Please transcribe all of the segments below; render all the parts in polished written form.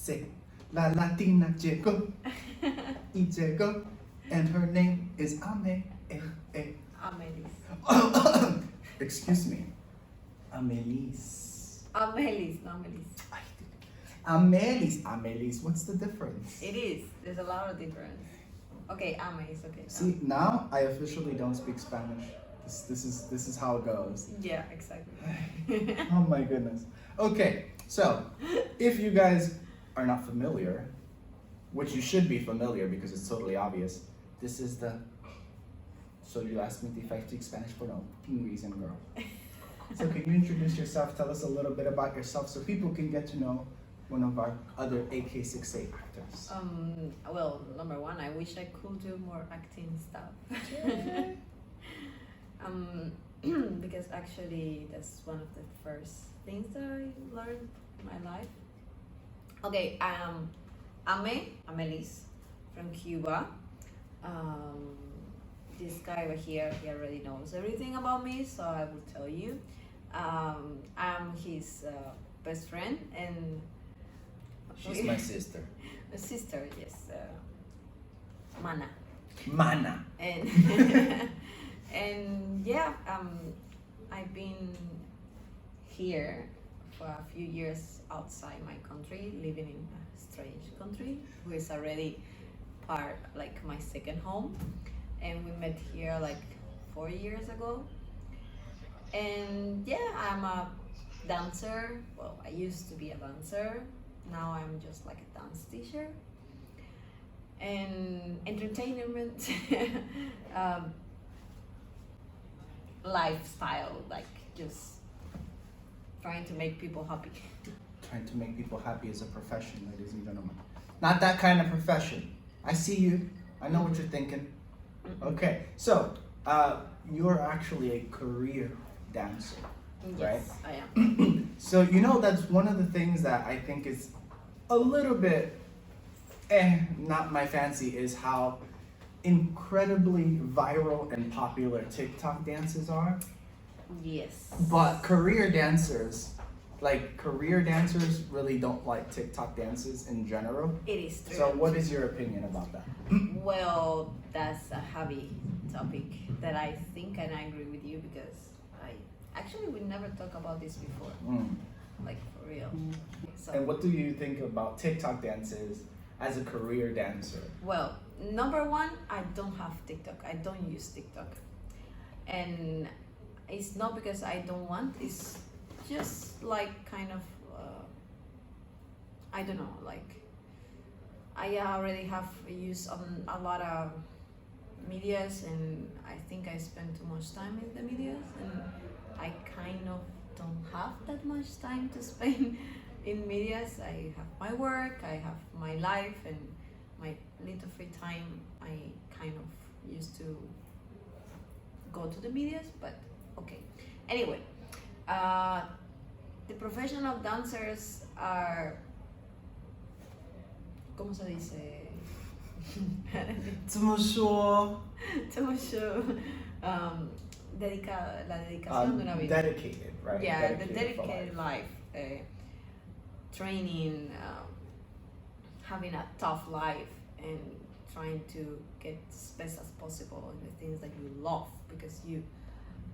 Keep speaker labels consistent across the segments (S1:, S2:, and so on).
S1: say La Latina llegó y llegó, and her name is Ame.
S2: Amelis.
S1: Excuse me, Amelis.
S2: Amelis, not Amelis.
S1: Amelis. What's the difference?
S2: It is. There's a lot of difference. Okay, Ame is okay.
S1: See, now I officially don't speak Spanish. This is how it goes.
S2: Yeah, exactly.
S1: Oh my goodness. Okay, so if you guys are not familiar, which you should be familiar because it's totally obvious, this is the. So you asked me if I speak Spanish for no reason, girl. So can you introduce yourself? Tell us a little bit about yourself so people can get to know one of our other AK68 actors.
S2: Well, number one, I wish I could do more acting stuff. Because actually that's one of the first things that I learned in my life. Okay, Amelis from Cuba. This guy over here, he already knows everything about me, so I will tell you. I'm his best friend, and
S1: She's my sister.
S2: a sister, yes, Mana.
S1: Mana.
S2: And and yeah, I've been here for a few years outside my country, living in a strange country, who is already part, like my second home. And we met here like 4 years ago. And yeah, I'm a dancer. Well, I used to be a dancer. Now I'm just like a dance teacher. And entertainment, lifestyle, like just trying to make people happy.
S1: Trying to make people happy is a profession, ladies and gentlemen. Not that kind of profession. I see you. I know what you're thinking. Okay, so you're actually a career dancer, right?
S2: Yes, I am.
S1: So you know that's one of the things that I think is a little bit not my fancy is how incredibly viral and popular TikTok dances are.
S2: Yes.
S1: But career dancers really don't like TikTok dances in general.
S2: It is true.
S1: So what is your opinion about that?
S2: Well, that's a heavy topic that I think, and I agree with you, because we never talked about this before, like for real. So,
S1: And what do you think about TikTok dances as a career dancer?
S2: well, number one, I don't have TikTok. I don't use TikTok, and it's not because I don't want. It's just like kind of I don't know, like I already have used a lot of medias, and I think I spend too much time in the medias, and I kind of don't have that much time to spend in medias. I have my work, I have my life, and my little free time I kind of used to go to the medias, but okay. Anyway, the professional dancers are, ¿cómo se dice?
S1: 怎么说?
S2: 怎么说? La dedicación de una vida.
S1: Dedicated, right?
S2: Yeah,
S1: Dedicated
S2: the
S1: for
S2: dedicated life. Training, having a tough life, and trying to get as best as possible in the things that you love, because you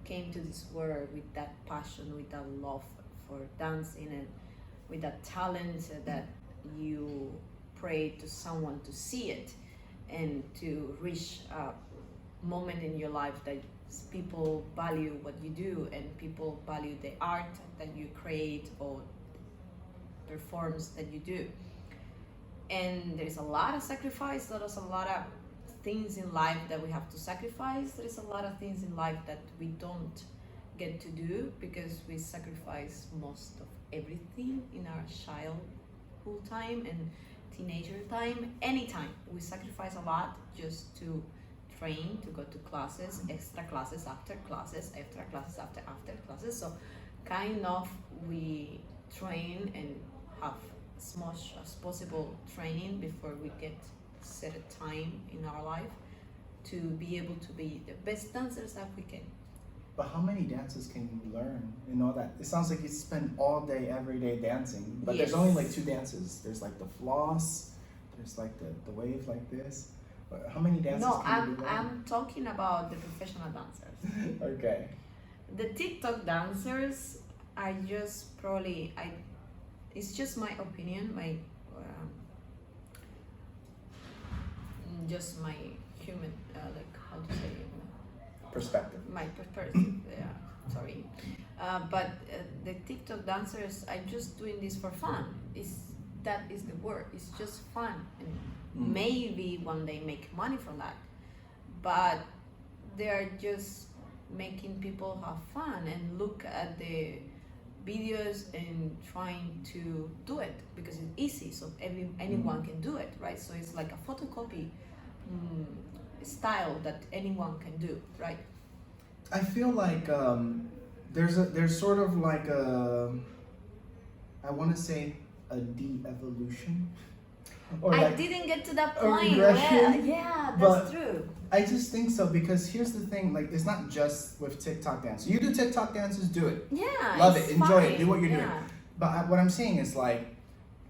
S2: came to this world with that passion, with that love for dancing, and with that talent that you pray to someone to see it, and to reach a moment in your life that people value what you do, and people value the art that you create or performs that you do. And there's a lot of sacrifice. There's a lot of things in life that we have to sacrifice. There's a lot of things in life that we don't get to do because we sacrifice most of everything in our childhood time and teenager time. Anytime we sacrifice a lot just to train, to go to classes, extra classes, after classes, after classes, after classes. So kind of we train and have as much as possible training before we get set a time in our life to be able to be the best dancers that we can.
S1: But how many dances can you learn and all that? It sounds like you spend all day, every day dancing. But there's only like 2 dances. There's like the floss, there's like the wave like this. But how many dances can you learn?
S2: I'm talking about the professional dancers.
S1: Okay.
S2: The TikTok dancers are just probably, it's just my opinion, just my human, like, how to say,
S1: Perspective.
S2: my perspective, yeah, sorry. But the TikTok dancers are just doing this for fun. That is the word. It's just fun, and maybe one day make money from that. But they are just making people have fun and look at the videos and trying to do it because it's easy. So anyone can do it, right? So it's like a photocopy style that anyone can do, right?
S1: I feel like there's sort of like I want to say a de-evolution. Or
S2: I
S1: like
S2: didn't get to that
S1: a
S2: point.
S1: regression,
S2: Well, yeah, that's true.
S1: I just think so because here's the thing, like it's not just with TikTok dance. You do TikTok dances, do it.
S2: Yeah,
S1: Love
S2: it's
S1: it, enjoy it,
S2: fine.
S1: do what you're doing.
S2: Yeah.
S1: But what I'm saying is like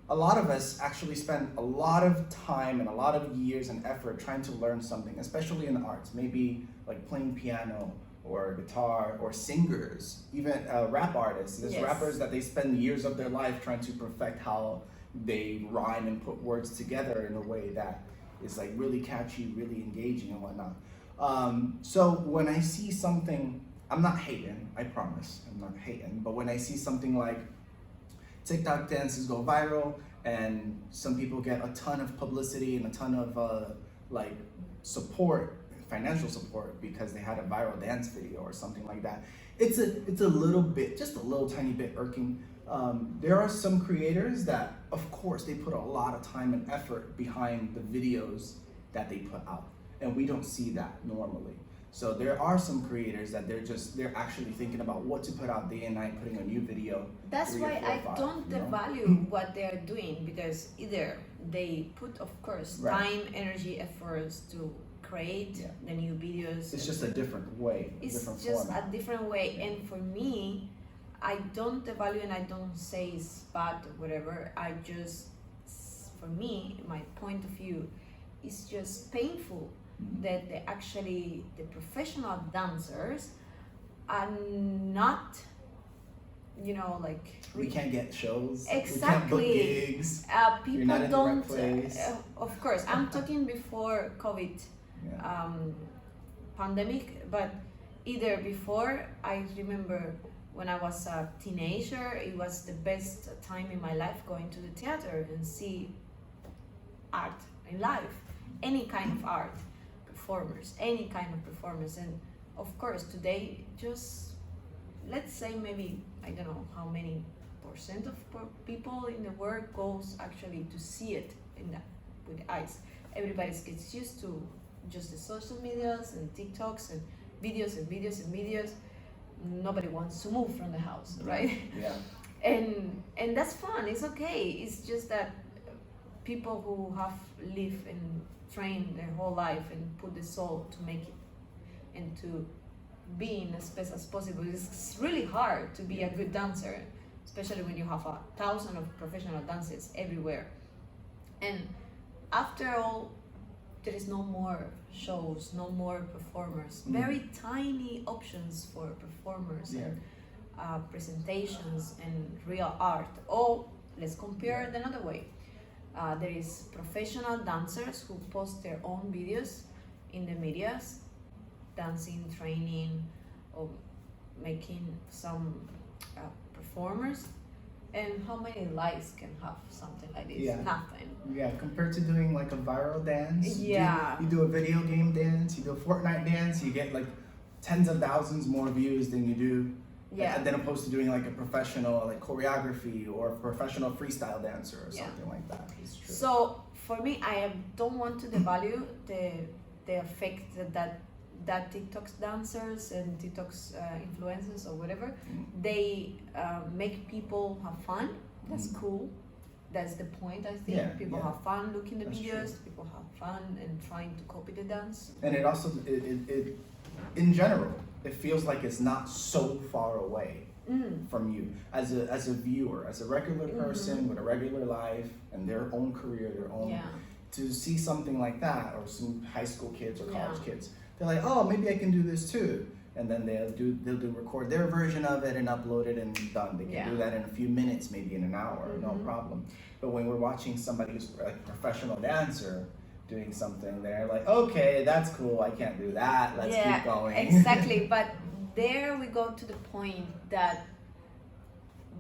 S1: a lot of us actually spend a lot of time and a lot of years and effort trying to learn something, especially in the arts. Maybe like playing piano or guitar or singers, even rap artists. There's
S2: Yes.
S1: rappers that they spend years of their life trying to perfect how they rhyme and put words together in a way that is like really catchy, really engaging and whatnot. So when I see something, I'm not hating, I promise, I'm not hating, but when I see something like TikTok dances go viral and some people get a ton of publicity and a ton of like support, financial support because they had a viral dance video or something like that. It's a little bit, just a little tiny bit irking. There are some creators that, of course, they put a lot of time and effort behind the videos that they put out, and we don't see that normally. So there are some creators that they're actually thinking about what to put out day and night, putting a new video.
S2: That's
S1: 3 or
S2: why
S1: 4 or
S2: I
S1: 5,
S2: don't
S1: you know?
S2: devalue what they are doing because either they put, of course,
S1: Right.
S2: time, energy, efforts to create
S1: Yeah.
S2: the new videos.
S1: It's just a different way,
S2: It's
S1: different
S2: just
S1: format.
S2: a different way, and for me, I don't devalue and I don't say it's bad or whatever. I just, for me, my point of view, it's just painful that the professional dancers are not, like
S1: We can't get shows.
S2: Exactly.
S1: We can't book gigs.
S2: people
S1: You're not in the
S2: don't.
S1: right place.
S2: Of course, I'm talking before COVID
S1: Yeah.
S2: pandemic, but either before, I remember when I was a teenager, it was the best time in my life going to the theater and see art in live, any kind of art, performers, any kind of performers. And of course, today, just let's say maybe, I don't know how many % of people in the world goes actually to see it with the eyes. Everybody gets used to just the social medias and TikToks and videos and videos and videos. Nobody wants to move from the house, right?
S1: Yeah.
S2: And that's fun. It's okay. It's just that people who have lived and trained their whole life and put the soul to make it and to be in as best as possible. It's really hard to be a good dancer, especially when you have 1,000 of professional dancers everywhere. And after all, there is no more shows, no more performers. Very tiny options for performers and presentations and real art. Or let's compare it another way. There is professional dancers who post their own videos in the medias, dancing, training, or making some performers. And how many likes can have something like this?
S1: Yeah.
S2: Nothing.
S1: Yeah, compared to doing like a viral dance.
S2: Yeah.
S1: You do a video game dance, you do a Fortnite dance, you get like tens of thousands more views than you do.
S2: Yeah.
S1: And then opposed to doing like a professional like choreography or a professional freestyle dancer or
S2: Yeah.
S1: something like that. It's true.
S2: So for me, I don't want to devalue the effect that TikTok's dancers and TikTok's influencers or whatever, they make people have fun. That's cool. That's the point, I think.
S1: Yeah,
S2: People
S1: yeah.
S2: have fun looking at the
S1: That's
S2: videos.
S1: true.
S2: People have fun and trying to copy the dance.
S1: And it also it in general, it feels like it's not so far away from you as a viewer, as a regular person with a regular life and their own career, their own to see something like that, or some high school kids or college kids. They're like, oh, maybe I can do this too. And then they'll record their version of it and upload it and done. They can do that in a few minutes, maybe in an hour, no problem. But when we're watching somebody who's a professional dancer doing something, they're like, okay, that's cool, I can't do that, let's keep going.
S2: Exactly, but there we go to the point that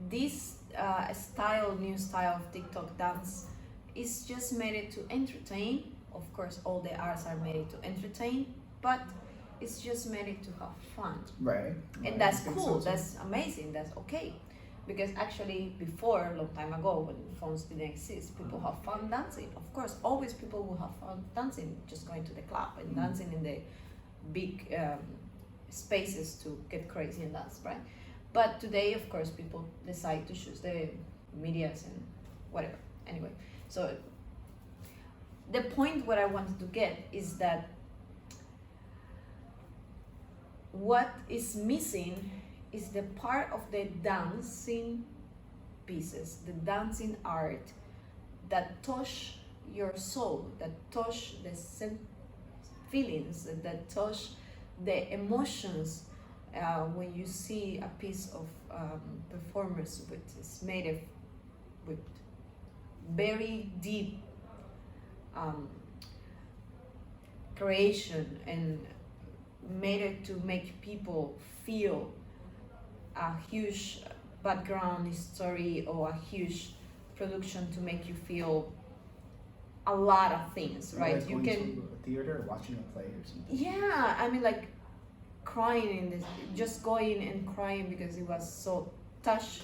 S2: this new style of TikTok dance is just made to entertain. Of course, all the arts are made to entertain, but it's just made to have fun.
S1: Right.
S2: And that's cool, that's amazing, that's okay. Because actually before, a long time ago, when phones didn't exist, people have fun dancing. Of course, always people will have fun dancing, just going to the club and dancing in the big spaces to get crazy and dance, right? But today, of course, people decide to choose the medias and whatever. Anyway, so the point what I wanted to get is that what is missing is the part of the dancing pieces, the dancing art that touch your soul, that touch the feelings, that touch the emotions when you see a piece of performance which is made with very deep creation and made it to make people feel a huge background story or a huge production to make you feel a lot of things, right?
S1: Like
S2: you
S1: going
S2: can
S1: to a theater, watching a play or something.
S2: Yeah, I mean, like crying in this, just going and crying because it was so touch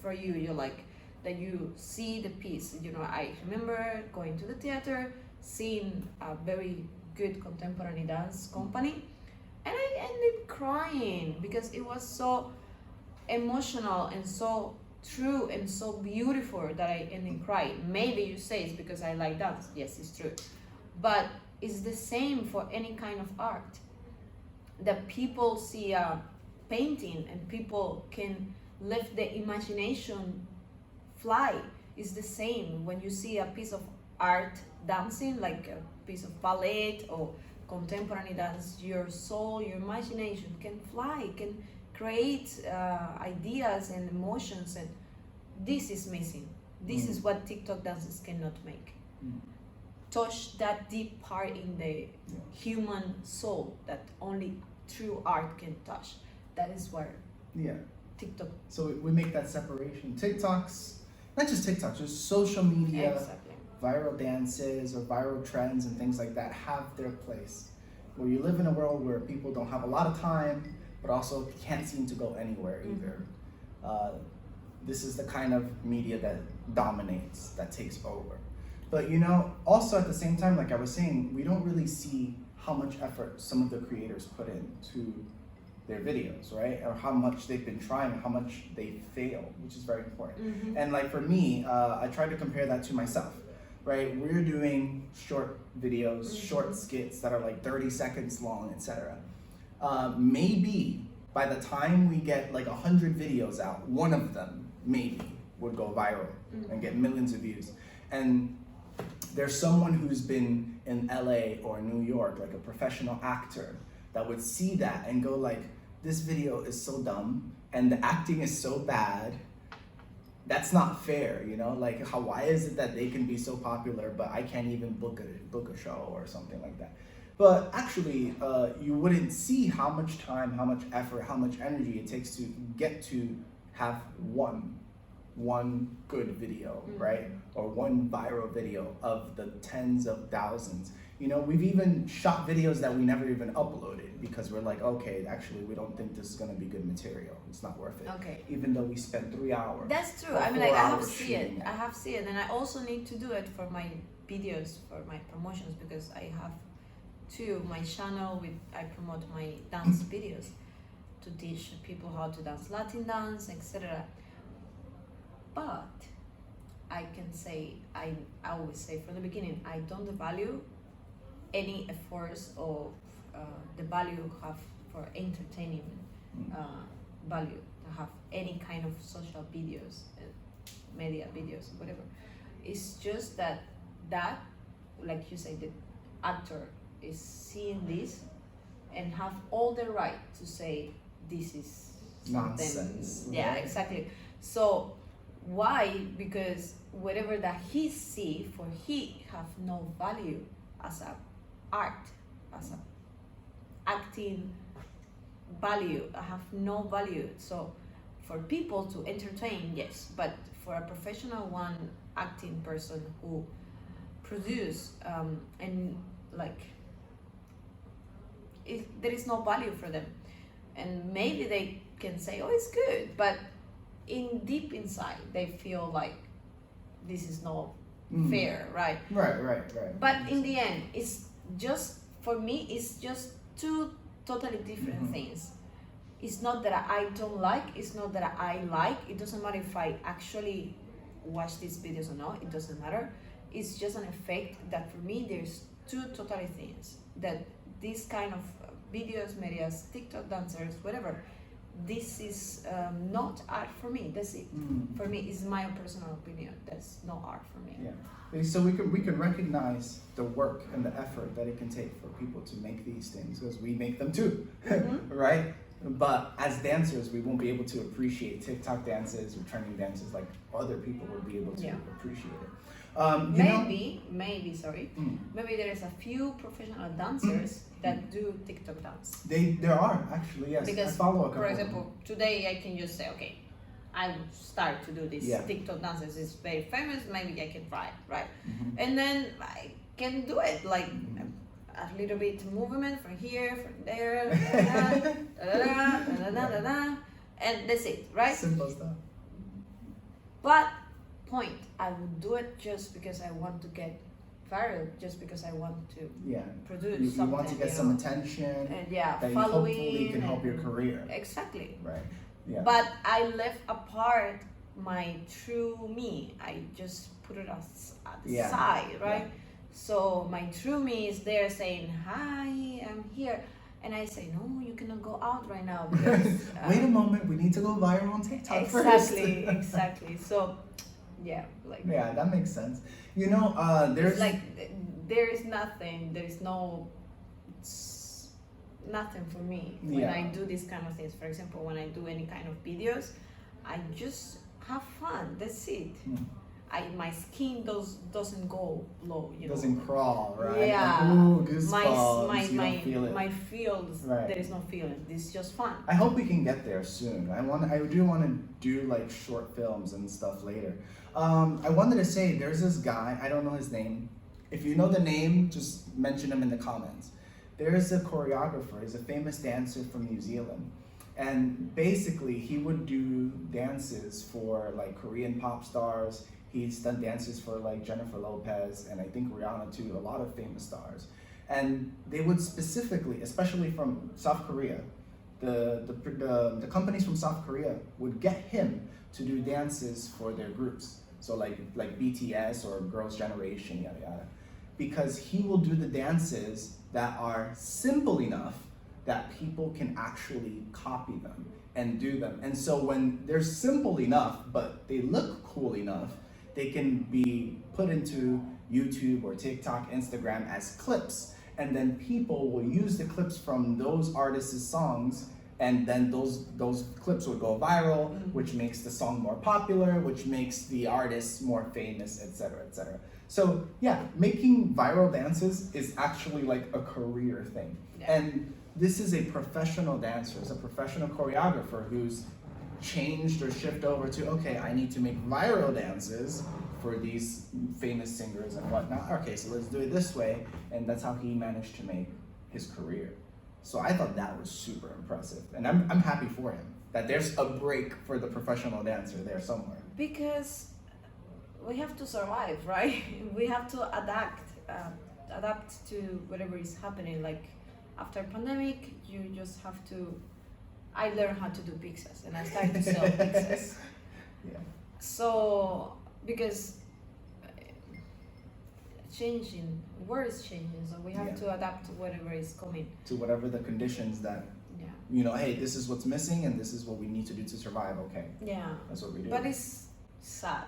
S2: for you. You're like that you see the piece. You know, I remember going to the theater, seeing a very good contemporary dance company, and I ended crying because it was so emotional and so true and so beautiful that I ended crying. Maybe you say it's because I like dance. Yes, it's true, but it's the same for any kind of art. That people see a painting and people can let the imagination fly. It's the same when you see a piece of art dancing, like a piece of ballet or contemporary dance. Your soul, your imagination can fly, can create ideas and emotions, and this is missing. This is what TikTok dances cannot make. Touch that deep part in the human soul that only true art can touch. That is where TikTok.
S1: So we make that separation. TikToks, not just TikToks, just social media, viral dances or viral trends and things like that have their place. Where you live in a world where people don't have a lot of time, but also can't seem to go anywhere either. This is the kind of media that dominates, that takes over. But you know, also at the same time, like I was saying, we don't really see how much effort some of the creators put into their videos, right? Or how much they've been trying, how much they fail, which is very important. And like for me, I try to compare that to myself, right? We're doing short videos, short skits that are like 30 seconds long, etc. Maybe by the time we get like 100 videos out, one of them maybe would go viral and get millions of views. And there's someone who's been in LA or New York, like a professional actor, that would see that and go like, this video is so dumb and the acting is so bad. That's not fair, you know? Like, why is it that they can be so popular, but I can't even book a show or something like that? But actually, you wouldn't see how much time, how much effort, how much energy it takes to get to have one good video, right? Or one viral video of the tens of thousands. You know, we've even shot videos that we never even uploaded because we're like, okay, actually, we don't think this is gonna be good material. It's not worth it.
S2: Okay.
S1: Even though we spent 3 hours.
S2: That's true. I mean, like, I have seen it, and I also need to do it for my videos, for my promotions, because I have my channel I promote my dance videos to teach people how to dance Latin dance, etc. But I can say, I always say from the beginning, I don't value any efforts of the value have for for entertaining value, to have any kind of social videos, media videos, whatever. It's just that like you say, the actor is seeing this and have all the right to say this is
S1: nonsense.
S2: Yeah, exactly. So why? Because whatever that he see, for he have no value as a art, as a acting value, have no value. So for people to entertain, yes, but for a professional one acting person who produce and like there is no value for them, and maybe they can say, oh, it's good, but in deep inside they feel like this is not fair, right?
S1: Right.
S2: But in the end, it's just, for me, it's just two totally different things. It's not that I don't like, it's not that I like, it doesn't matter if I actually watch these videos or not, it doesn't matter. It's just an effect that for me there's two totally things, that this kind of videos, medias, TikTok dancers, whatever, this is not art for me. That's it. For me, it's my personal opinion. That's not art for me.
S1: Yeah. So we can recognize the work and the effort that it can take for people to make these things, because we make them too, right? But as dancers, we won't be able to appreciate TikTok dances or trending dances like other people will be able to appreciate it.
S2: Maybe there is a few professional dancers that do TikTok dance.
S1: There are actually, yes.
S2: Because,
S1: I follow a couple
S2: for example, today I can just say, okay, I will start to do this TikTok dances. It's very famous. Maybe I can try it, right? And then I can do it like a little bit movement from here, from there, and that's it, right?
S1: Simple stuff.
S2: But point, I would do it just because I want to get viral, just because I want to produce something.
S1: You want to get some attention,
S2: and
S1: that
S2: following,
S1: hopefully can help your career.
S2: Exactly.
S1: Right. Yeah.
S2: But I left apart my true me. I just put it at the side, right?
S1: Yeah.
S2: So my true me is there saying, hi, I'm here. And I say, no, you cannot go out right now because...
S1: Wait a moment, we need to go viral on TikTok first.
S2: Exactly. So, yeah.
S1: Yeah, that makes sense. You know, there's...
S2: there is nothing, there is nothing for me when I do these kind of things. For example, when I do any kind of videos, I just have fun, that's it. My skin doesn't go low, you know.
S1: Doesn't crawl, right?
S2: Yeah.
S1: Like, ooh, goosebumps, you don't feel it.
S2: My feels, there is no feeling. It's just fun.
S1: I hope we can get there soon. I do want to do like short films and stuff later. I wanted to say, there's this guy, I don't know his name. If you know the name, just mention him in the comments. There's a choreographer, he's a famous dancer from New Zealand. And basically, he would do dances for like Korean pop stars. He's done dances for like Jennifer Lopez and I think Rihanna too, a lot of famous stars. And they would specifically, especially from South Korea, the companies from South Korea would get him to do dances for their groups. So like BTS or Girls' Generation, yada yada. Because he will do the dances that are simple enough that people can actually copy them and do them. And so when they're simple enough, but they look cool enough, they can be put into YouTube or TikTok, Instagram as clips. And then people will use the clips from those artists' songs, and then those clips would go viral, which makes the song more popular, which makes the artist more famous, etc., etc. So yeah, making viral dances is actually like a career thing. Yeah. And this is a professional dancer, it's a professional choreographer who's changed or shifted over to, okay, I need to make viral dances for these famous singers and whatnot. Okay, so let's do it this way. And that's how he managed to make his career. So I thought that was super impressive. And I'm happy for him, that there's a break for the professional dancer there somewhere.
S2: Because we have to survive, right? We have to adapt to whatever is happening. Like after pandemic, you just have to, I learned how to do pizzas and I started to sell pizzas.
S1: Yeah.
S2: So, because changing, world is changing, so we have to adapt to whatever is coming.
S1: To whatever the conditions that
S2: Yeah.
S1: You know, hey, this is what's missing and this is what we need to do to survive. Okay,
S2: Yeah.
S1: that's what we do.
S2: But it's sad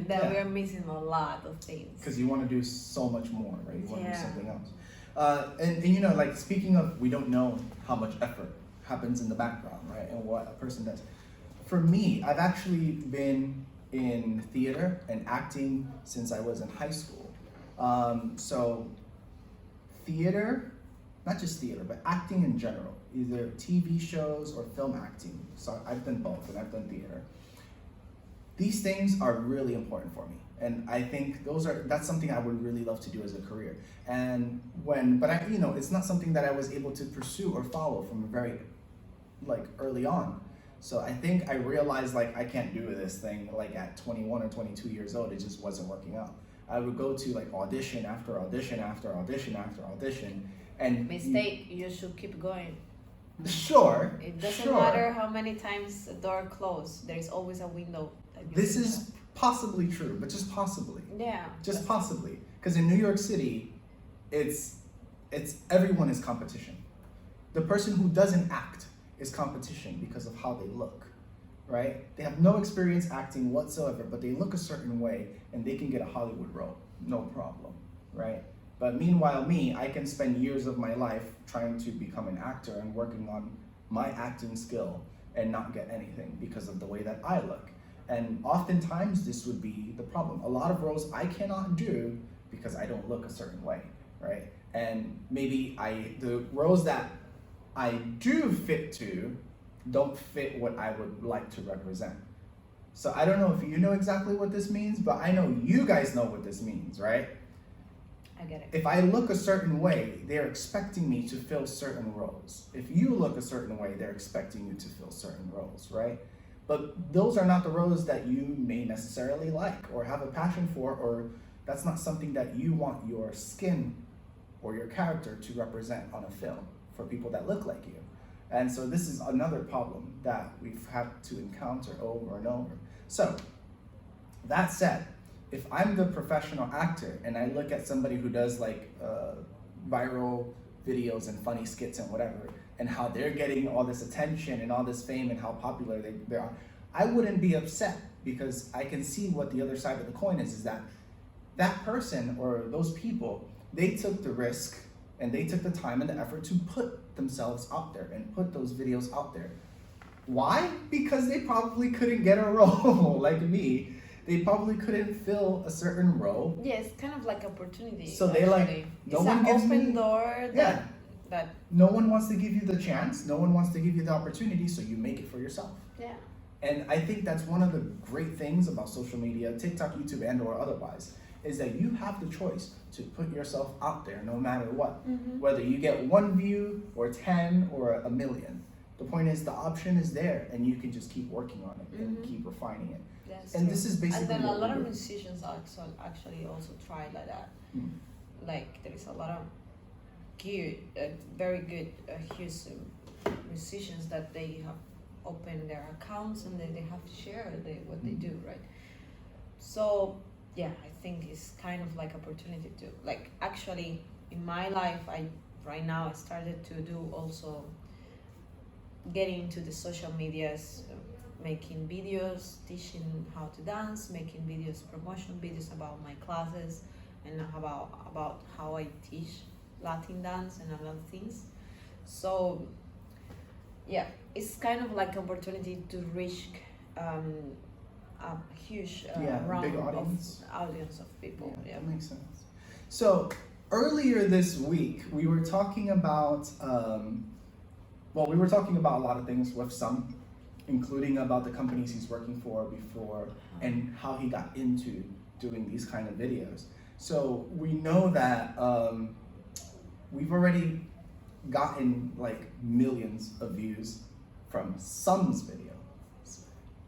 S2: that
S1: Yeah.
S2: we are missing a lot of things.
S1: Because you want to do so much more, right? You want to do
S2: Yeah.
S1: something else. And you know, like speaking of, we don't know how much effort happens in the background, right? And what a person does. For me, I've actually been in theater and acting since I was in high school. So theater, not just theater, but acting in general, either TV shows or film acting. So I've done both, and I've done theater. These things are really important for me, and I think that's something I would really love to do as a career. And but I, you know, it's not something that I was able to pursue or follow from very, like, early on. So I think I realized, like, I can't do this thing like at 21 or 22 years old. It just wasn't working out. I would go to like audition after audition after audition after audition, and
S2: Mistake, you should keep going.
S1: Sure.
S2: It doesn't
S1: sure.
S2: matter how many times the door closed, there is always a window. That you
S1: This
S2: can
S1: is possibly true, but just possibly.
S2: Yeah.
S1: Just possibly. Because in New York City, it's everyone is competition. The person who doesn't act is competition because of how they look, right? They have no experience acting whatsoever, but they look a certain way and they can get a Hollywood role, no problem, right? But meanwhile, me, I can spend years of my life trying to become an actor and working on my acting skill and not get anything because of the way that I look. And oftentimes this would be the problem. A lot of roles I cannot do because I don't look a certain way, right? And maybe the roles that I do fit to don't fit what I would like to represent. So I don't know if you know exactly what this means, but I know you guys know what this means, right?
S2: I get it.
S1: If I look a certain way, they're expecting me to fill certain roles. If you look a certain way, they're expecting you to fill certain roles, right? But those are not the roles that you may necessarily like or have a passion for, or that's not something that you want your skin or your character to represent on a film for people that look like you. And so this is another problem that we've had to encounter over and over. So that said, if I'm the professional actor and I look at somebody who does like viral videos and funny skits and whatever, and how they're getting all this attention and all this fame and how popular they are, I wouldn't be upset because I can see what the other side of the coin is that that person or those people, they took the risk and they took the time and the effort to put themselves out there and put those videos out there. Why? Because they probably couldn't get a role like me. They probably couldn't fill a certain role.
S2: Yeah, it's kind of like opportunity.
S1: So they like, no
S2: it's
S1: one
S2: an
S1: gives
S2: open
S1: me,
S2: door
S1: yeah.
S2: that
S1: No one wants to give you the chance. No one wants to give you the opportunity, so you make it for yourself.
S2: yeah.
S1: And I think that's one of the great things about social media, TikTok, YouTube, and or otherwise, is that you have the choice to put yourself out there no matter what.
S2: Mm-hmm.
S1: Whether you get 1 view or 10 or a million. The point is the option is there and you can just keep working on it and keep refining it.
S2: That's
S1: And
S2: true.
S1: this is basically
S2: And then a
S1: what
S2: lot
S1: we
S2: of
S1: do.
S2: musicians actually also try like that.
S1: Mm.
S2: Like there is a lot of very good, huge musicians that they have opened their accounts and then they have shared what they do, right? So yeah, I think it's kind of like opportunity to like actually in my life. Right now I started to do also getting into the social medias, making videos, teaching how to dance, making videos, promotion videos about my classes, and about how I teach Latin dance and a lot of things. So yeah, it's kind of like opportunity to reach a huge round
S1: big audience.
S2: of audience of people. Yeah.
S1: That makes sense. So earlier this week, we were talking about, we were talking about a lot of things with some, including about the companies he's working for before and how he got into doing these kind of videos. So we know that we've already gotten like millions of views from some's videos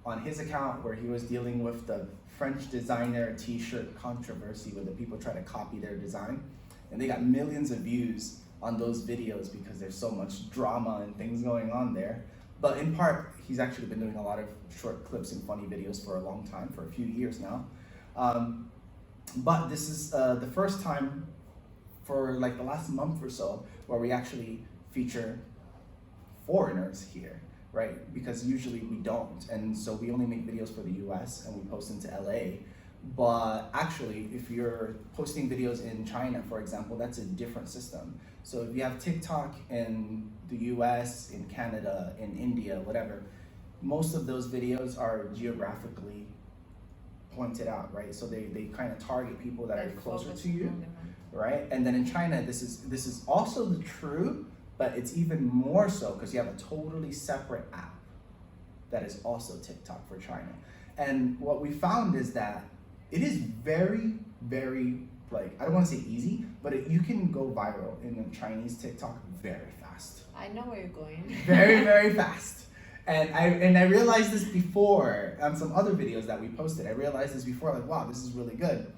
S1: on his account where he was dealing with the French designer t-shirt controversy where the people try to copy their design, and they got millions of views on those videos because there's so much drama and things going on there. But in part, he's actually been doing a lot of short clips and funny videos for a long time, for a few years now. But this is the first time for like the last month or so where we actually feature foreigners here, right? Because usually we don't, and so we only make videos for the US and we post into LA. But actually, if you're posting videos in China, for example, that's a different system. So if you have TikTok in the US, in Canada, in India, whatever, most of those videos are geographically pointed out, right? So they kind of target people that are closer to you, right? And then in China, this is also the true, but it's even more so because you have a totally separate app that is also TikTok for China. And what we found is that it is very, very, like, I don't want to say easy, but you can go viral in the Chinese TikTok very fast.
S2: I know where you're going.
S1: Very, very fast. And I realized this before on some other videos that we posted. I realized this before, like, wow, this is really good.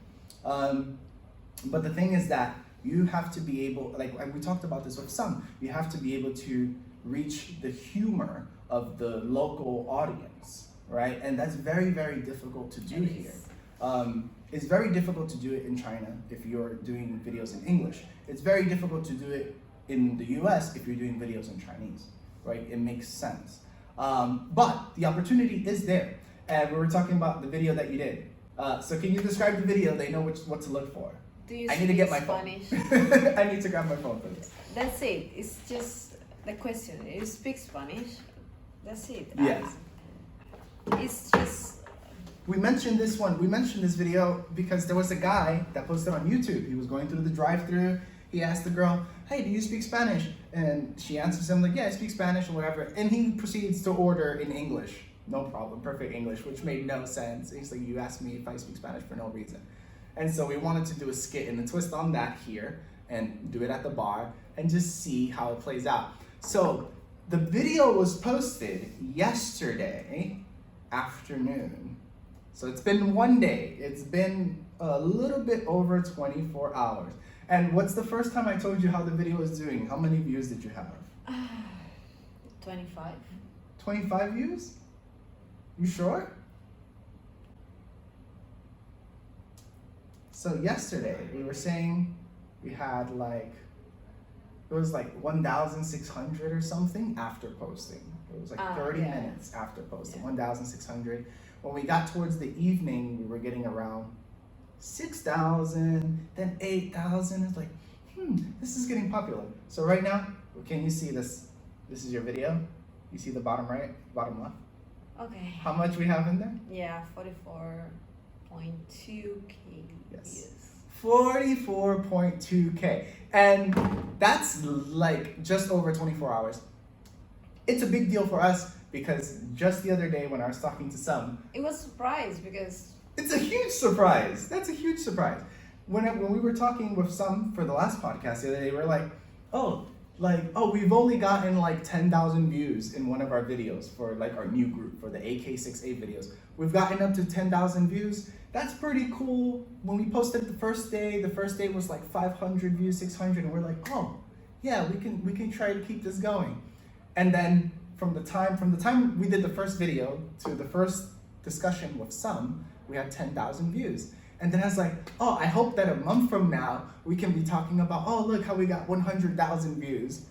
S1: But the thing is that you have to be able, like we talked about this with some, you have to be able to reach the humor of the local audience, right? And that's very, very difficult to do here. It's very difficult to do it in China if you're doing videos in English. It's very difficult to do it in the US if you're doing videos in Chinese, right? It makes sense. But the opportunity is there. And we were talking about the video that you did. So can you describe the video? They know what to look for.
S2: Do you
S1: I need to get my
S2: Spanish?
S1: phone. I need to grab my phone for this.
S2: That's it. It's just the question. You speak Spanish? That's it.
S1: Yes.
S2: It's just.
S1: We mentioned this one. We mentioned this video because there was a guy that posted on YouTube. He was going through the drive-thru. He asked the girl, "Hey, do you speak Spanish?" And she answers him like, "Yeah, I speak Spanish," or whatever. And he proceeds to order in English. No problem, perfect English, which made no sense. He's like, "You asked me if I speak Spanish for no reason." And so we wanted to do a skit and a twist on that here and do it at the bar and just see how it plays out. So the video was posted yesterday afternoon. So it's been one day. It's been a little bit over 24 hours. And what's the first time I told you how the video was doing? How many views did you have?
S2: 25.
S1: 25 views? You sure? So yesterday we were saying we had it was like 1,600 or something after posting. It was like 30 minutes after posting, 1,600. When we got towards the evening, we were getting around 6,000, then 8,000. It's like, this is getting popular. So right now, can you see this? This is your video. You see the bottom right, bottom left?
S2: Okay.
S1: How much we have in there?
S2: Yeah, 44.2K views.
S1: 44.2K. And that's like just over 24 hours. It's a big deal for us because just the other day when I was talking to some,
S2: it was a surprise because
S1: it's a huge surprise. That's a huge surprise. When we were talking with some for the last podcast the other day, we were like, we've only gotten like 10,000 views in one of our videos for like our new group for the AK6A videos. We've gotten up to 10,000 views. That's pretty cool. When we posted the first day was like 500 views, 600, and we're like, oh, yeah, we can try to keep this going. And then from the time we did the first video to the first discussion with some, we had 10,000 views. And then I was like, oh, I hope that a month from now, we can be talking about, oh, look how we got 100,000 views.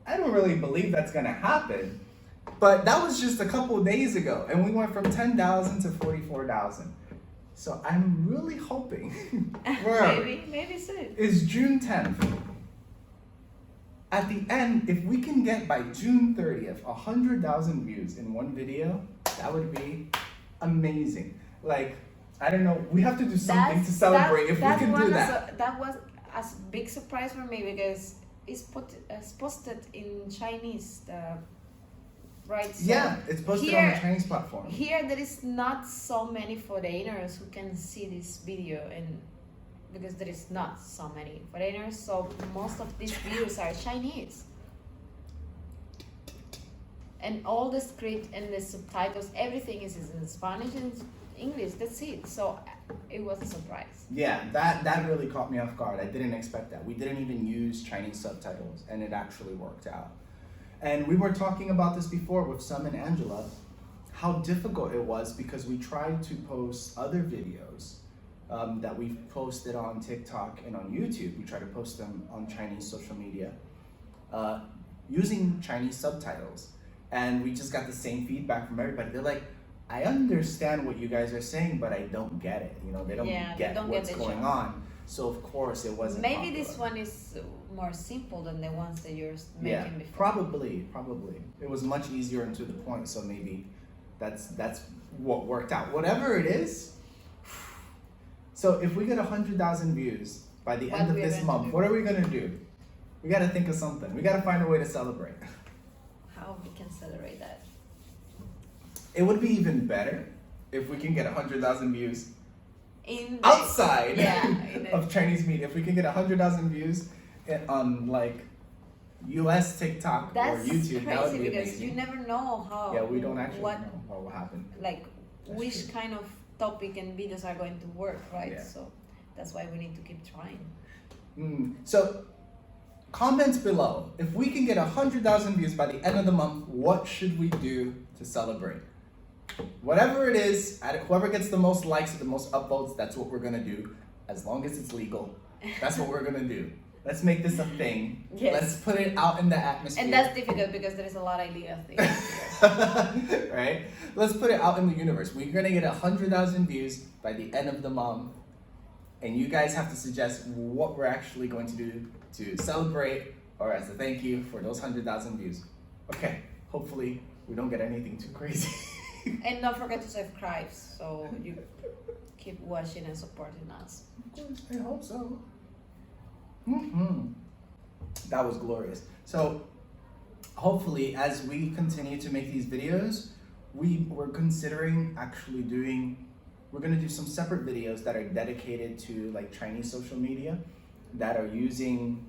S1: I don't really believe that's gonna happen. But that was just a couple of days ago, and we went from 10,000 to 44,000. So I'm really hoping,
S2: maybe soon.
S1: It's June 10th. At the end, if we can get by June 30th, 100,000 views in one video, that would be amazing. Like, I don't know, we have to do something to celebrate if we can do that.
S2: That was a big surprise for me because it's posted in Chinese, right? So
S1: yeah, it's posted on the Chinese platform.
S2: Here, there is not so many foreigners who can see this video, and because there is not so many foreigners, so most of these views are Chinese. And all the script and the subtitles, everything is in Spanish and English. That's it. So it was a surprise.
S1: Yeah, that really caught me off guard. I didn't expect that. We didn't even use Chinese subtitles, and it actually worked out. And we were talking about this before with Sam and Angela, how difficult it was because we tried to post other videos that we've posted on TikTok and on YouTube. We try to post them on Chinese social media. using Chinese subtitles, and we just got the same feedback from everybody. They're like, I understand what you guys are saying, but I don't get it. You know, they don't get what's going on. So of course it wasn't.
S2: Maybe
S1: popular.
S2: this one is more simple than the ones that you're making before.
S1: Probably. It was much easier and to the point. So maybe that's what worked out. Whatever it is. So if we get 100,000 views by the end of this month, what are we gonna do? We gotta think of something. We gotta find a way to celebrate.
S2: How we can celebrate that?
S1: It would be even better if we can get 100,000 views outside of Chinese media. If we can get 100,000 views on like US TikTok or YouTube, that would be
S2: because
S1: amazing.
S2: you never know how.
S1: Yeah, we don't actually know what will happen.
S2: Like
S1: That's
S2: which
S1: true.
S2: kind of topic and videos are going to work, right?
S1: Yeah.
S2: So that's why we need to keep trying.
S1: So comment below. If we can get 100,000 views by the end of the month, what should we do to celebrate? Whatever it is, whoever gets the most likes or the most upvotes, that's what we're gonna do. As long as it's legal, that's what we're gonna do. Let's make this a thing.
S2: Yes.
S1: Let's put it out in the atmosphere.
S2: And that's difficult because there is a lot of illegal things.
S1: Right? Let's put it out in the universe. We're gonna get 100,000 views by the end of the month, and you guys have to suggest what we're actually going to do to celebrate or as a thank you for those 100,000 views. Okay. Hopefully we don't get anything too crazy.
S2: And don't forget to subscribe so you keep watching and supporting us.
S1: Of course, I hope so. That was glorious. So hopefully as we continue to make these videos, we're considering actually we're gonna do some separate videos that are dedicated to like Chinese social media that are using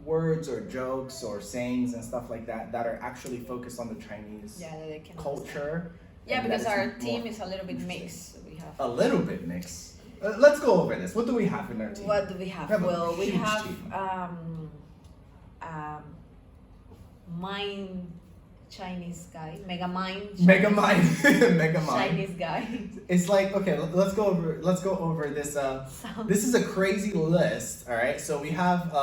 S1: words or jokes or sayings and stuff like that that are actually focused on the Chinese
S2: they can
S1: culture.
S2: Yeah,
S1: and
S2: because
S1: that
S2: our
S1: is
S2: team
S1: more
S2: is a little bit
S1: interesting.
S2: mixed. We have
S1: A little bit mixed. Let's go over this. What do we have in our team?
S2: What do we have?
S1: We have a
S2: Well, we
S1: huge
S2: have
S1: team.
S2: Mind Chinese guy, Mega Mind.
S1: Mega Mind. Mega Mind.
S2: Chinese guy.
S1: It's like, okay, let's go over this. This is a crazy list. All right, so we have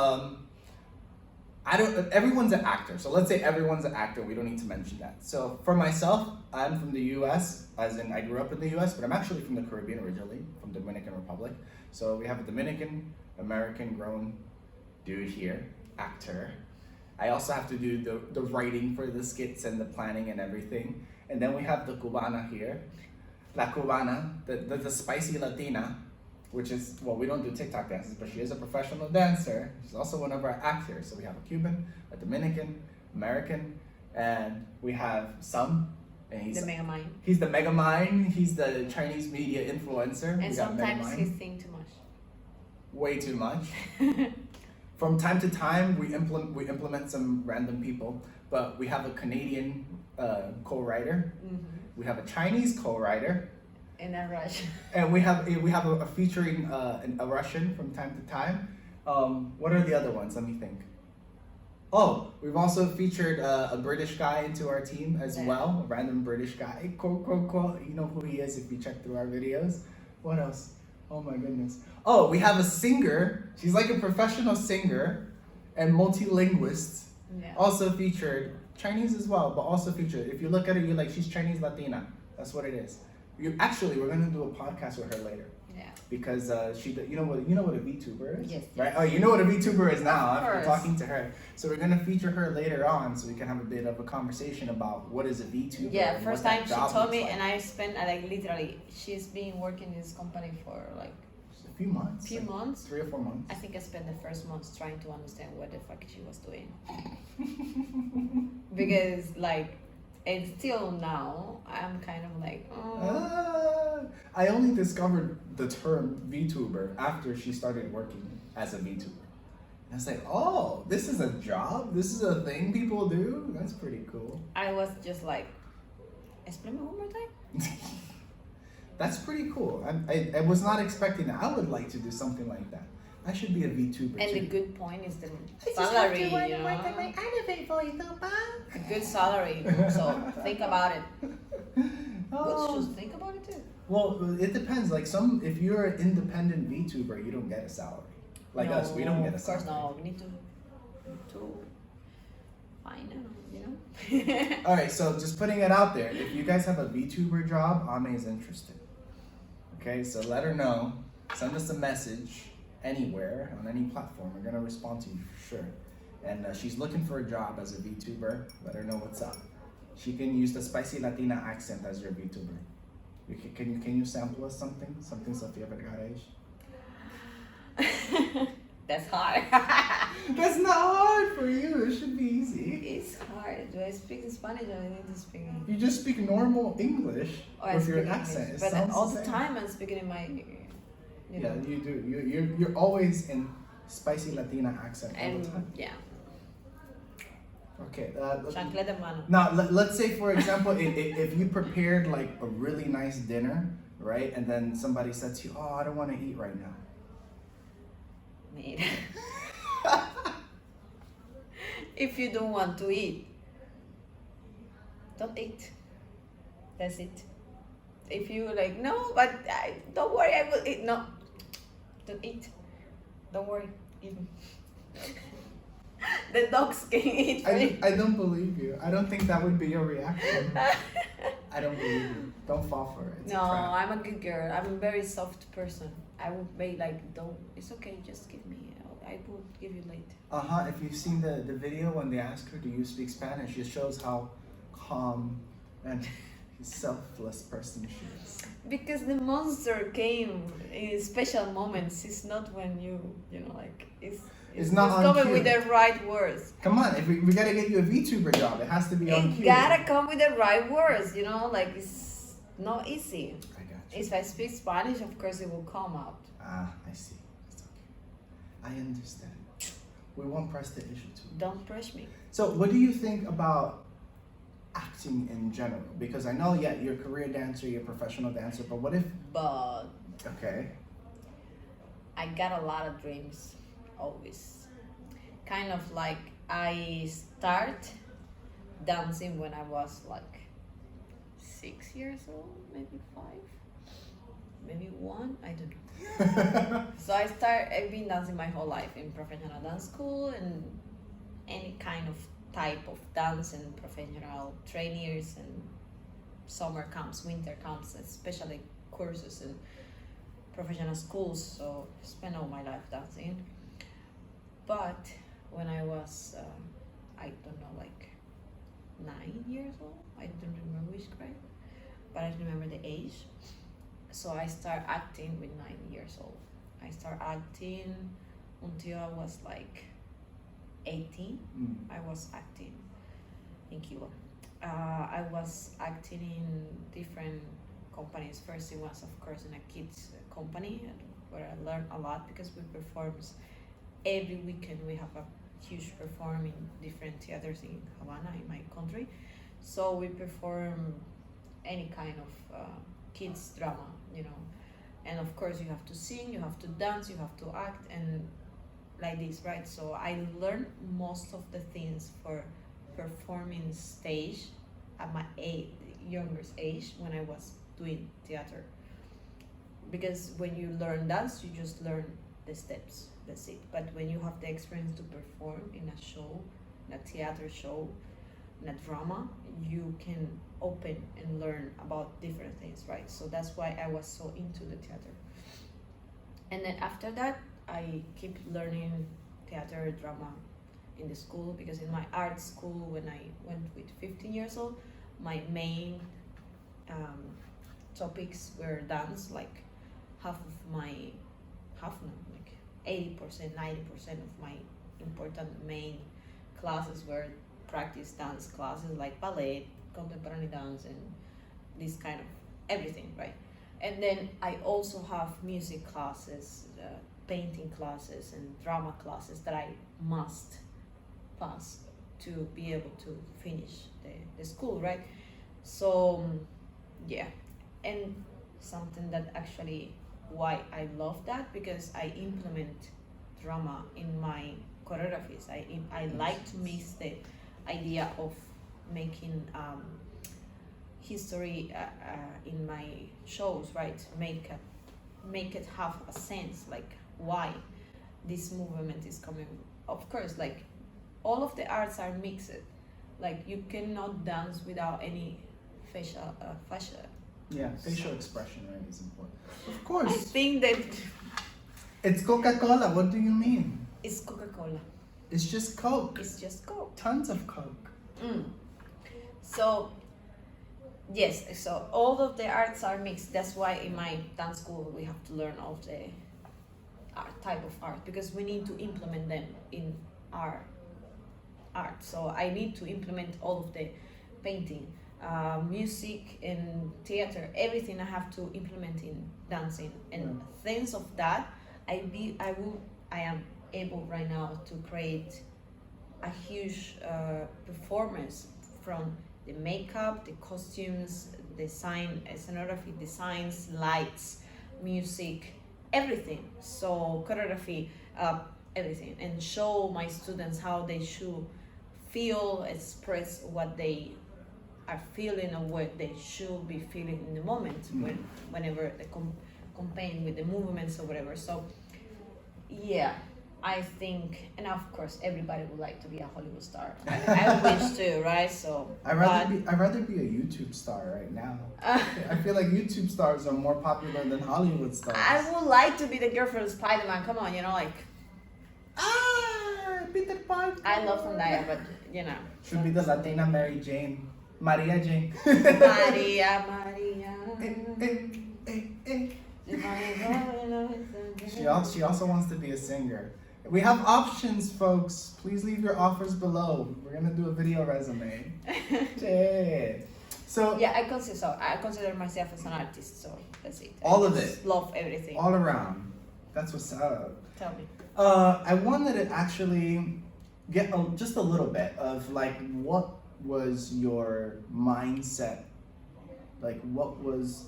S1: everyone's an actor. So let's say everyone's an actor. We don't need to mention that. So for myself, I'm from the U.S. As in, I grew up in the U.S., but I'm actually from the Caribbean originally, from Dominican Republic. So we have a Dominican American grown dude here, actor. I also have to do the writing for the skits and the planning and everything. And then we have the Cubana here, La Cubana, the spicy Latina, which is, well, we don't do TikTok dances, but she is a professional dancer. She's also one of our actors. So we have a Cuban, a Dominican, American, and we have Sam, and he's
S2: The Mega Mind.
S1: He's the Mega Mind. He's the Chinese media influencer.
S2: And
S1: We got Mega
S2: sometimes
S1: Mind.
S2: he thinks too much.
S1: Way too much. From time to time, we implement some random people, but we have a Canadian co-writer. We have a Chinese co-writer.
S2: In a rush.
S1: And we have a featuring a Russian from time to time. What are the other ones? Let me think. Oh, we've also featured a British guy into our team as well. A random British guy, quote, quote, quote. You know who he is if you check through our videos. What else? Oh my goodness. Oh, we have a singer. She's like a professional singer and multilinguist.
S2: Yeah.
S1: Also featured Chinese as well, but also featured. If you look at her, you're like, she's Chinese Latina. That's what it is. We're gonna do a podcast with her later.
S2: Yeah.
S1: Because you know what a VTuber is?
S2: Yes.
S1: Right? Oh, you know what a VTuber is now
S2: Of
S1: after
S2: course.
S1: talking to her. So we're gonna feature her later on so we can have a bit of a conversation about what is a VTuber.
S2: Yeah,
S1: and
S2: first
S1: what that
S2: time she
S1: job
S2: told
S1: looks
S2: me,
S1: like.
S2: and I spent like literally, she's been working in this company for like
S1: Just a few months.
S2: few
S1: like
S2: months.
S1: 3 or 4 months.
S2: I think I spent the first months trying to understand what the fuck she was doing. Because like, and still now, I'm kind of like,
S1: I only discovered the term VTuber after she started working as a VTuber. And I was like, oh, this is a job? This is a thing people do? That's pretty cool.
S2: I was just like, explain me one more time.
S1: That's pretty cool. I was not expecting that. I would like to do something like that. I should be a VTuber
S2: And
S1: too.
S2: the good point is the
S1: I just
S2: salary,
S1: have to
S2: you know?
S1: work at my anime voice,
S2: A good salary, so think about it.
S1: Oh.
S2: But just think about it too.
S1: Well, it depends. Like if you're an independent VTuber, you don't get a salary. Like us, we don't get a salary.
S2: Of course, no. We need to fine now, you know.
S1: All right, so just putting it out there. If you guys have a VTuber job, Ame is interested. Okay, so let her know. Send us a message anywhere on any platform. We're gonna respond to you for sure. And she's looking for a job as a VTuber. Let her know what's up. She can use the spicy Latina accent as your VTuber. Can you sample us something? Something Sofia Vergara is?
S2: That's hard.
S1: That's not hard for you. It should be easy.
S2: It's hard. Do I speak Spanish or I need to speak English?
S1: You just speak normal English with your accent. It
S2: But
S1: sounds
S2: all
S1: the
S2: the
S1: same.
S2: time I'm speaking in my, you know.
S1: Yeah, you do. You're always in spicy Latina accent all
S2: And
S1: the time.
S2: yeah,
S1: Okay.
S2: chancleta en mano.
S1: Now, let's say, for example, if you prepared like a really nice dinner, right? And then somebody said to you, oh, I don't want to eat right now.
S2: Mira. If you don't want to eat, don't eat. That's it. If you like, no, but don't worry, I will eat. No, don't eat. Don't worry, eat. The dogs can eat.
S1: I don't believe you. I don't think that would be your reaction. I don't believe you. Don't fall for it. It's
S2: No,
S1: a trap.
S2: I'm a good girl. I'm a very soft person. I would be like, don't. It's okay. Just give me. I will give you later.
S1: If you've seen the video when they ask her, do you speak Spanish? It shows how calm and selfless person she is.
S2: Because the monster came in special moments. It's not when you know, like
S1: It's not on
S2: coming
S1: cue.
S2: with the right words.
S1: Come on, if we gotta get you a VTuber job, it has to be on
S2: It
S1: cue.
S2: gotta come with the right words, you know, like it's not easy.
S1: I got you.
S2: If I speak Spanish, of course it will come out.
S1: I see. It's okay. I understand. We won't press the issue too.
S2: Don't push me.
S1: So, what do you think about acting in general? Because I know, yeah, you're a career dancer, you're a professional dancer, but what if?
S2: But
S1: Okay.
S2: I got a lot of dreams, always. Kind of like I start dancing when I was like 6 years old, maybe 5, maybe 1, I don't know. So I've been dancing my whole life in professional dance school and any kind of type of dance and professional trainers and summer camps, winter camps, especially courses and professional schools. So I spent all my life dancing. But when I was, I don't know, like 9 years old, I don't remember which grade, but I remember the age. So I started acting with 9 years old. I started acting until I was like 18. I was acting in Cuba. I was acting in different companies. First, it was, of course, in a kids company where I learned a lot because we perform every weekend. We have a huge perform in different theaters in Cubana, in my country. So we perform any kind of kids drama, you know. And of course, you have to sing, you have to dance, you have to act, and like this, right? So I learned most of the things for performing stage at my youngest age when I was doing theater. Because when you learn dance, you just learn the steps, that's it. But when you have the experience to perform in a show, in a theater show, in a drama, you can open and learn about different things, right? So that's why I was so into the theater. And then after that, I keep learning theater, drama in the school, because in my art school, when I went with 15 years old, my main topics were dance, like half of my, like 80%, 90% of my important main classes were practice dance classes like ballet, contemporary dance, and this kind of everything, right? And then I also have music classes, painting classes, and drama classes that I must pass to be able to finish the school, right? So yeah, and something that actually why I love that, because I implement drama in my choreographies. I like to mix the idea of making history in my shows, right? Make it have a sense, like why this movement is coming. Of course, like all of the arts are mixed. Like you cannot dance without any facial
S1: facial expression, right, is important. Of
S2: I
S1: course.
S2: think that
S1: It's Coca-Cola. What do you mean?
S2: it's Coca-Cola.
S1: It's just Coke.
S2: It's just Coke.
S1: Tons of Coke.
S2: So yes, so all of the arts are mixed. That's why in my dance school we have to learn all the type of art, because we need to implement them in our art. So I need to implement all of the painting, music, and theater. Everything I have to implement in dancing, and things of that. I am able right now to create a huge performance from the makeup, the costumes, design, scenography, designs, lights, music, everything. So choreography, everything, and show my students how they should feel, express what they are feeling or what they should be feeling in the moment whenever they campaign with the movements or whatever. So yeah, I think, and of course everybody would like to be a Hollywood star. I wish to, right? So
S1: I'd rather be a YouTube star right now. I feel like YouTube stars are more popular than Hollywood stars.
S2: I would like to be the girl from Spider-Man. Come on, like
S1: Peter Parker.
S2: I love Zendaya, but
S1: Should be the Latina Mary Jane. Maria Jane.
S2: Maria.
S1: She also wants to be a singer. We have options, folks. Please leave your offers below. We're gonna do a video resume. Yeah. So
S2: yeah, I consider myself as an artist. So that's it.
S1: All of
S2: just
S1: it.
S2: Love everything.
S1: All around. That's what's up.
S2: Tell me.
S1: I wanted to actually get just a little bit of like what was your mindset? Like what was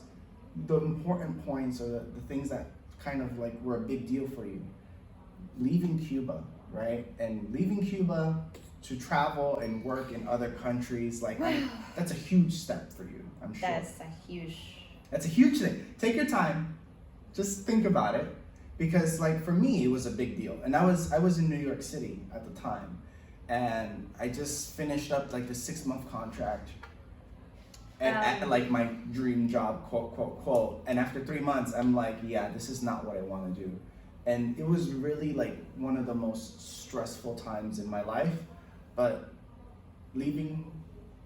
S1: the important points or the things that kind of like were a big deal for you? Leaving Cuba, right? And leaving Cuba to travel and work in other countries, like that's a huge step for you, I'm sure.
S2: That's
S1: a huge thing. Take your time, just think about it, because like for me it was a big deal. And I was in New York City at the time, and I just finished up like the 6-month contract and like my dream job, quote, quote, quote. And after 3 months, I'm like, yeah, this is not what I want to do. And it was really like one of the most stressful times in my life. But leaving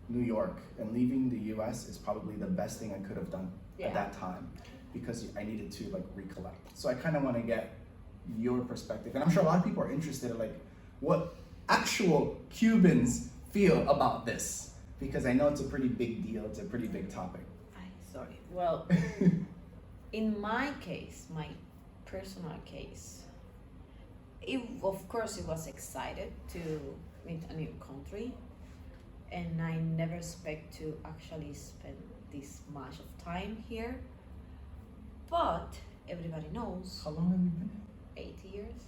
S1: New York and leaving the US is probably the best thing I could have done at that time, because I needed to like recollect. So I kind of want to get your perspective. And I'm sure a lot of people are interested in like what actual Cubans feel about this, because I know it's a pretty big deal. It's a pretty big topic.
S2: Sorry. Well, in my case, my personal case, of course it was excited to meet a new country, and I never expect to actually spend this much of time here. But everybody knows.
S1: How long have you been?
S2: 8 years.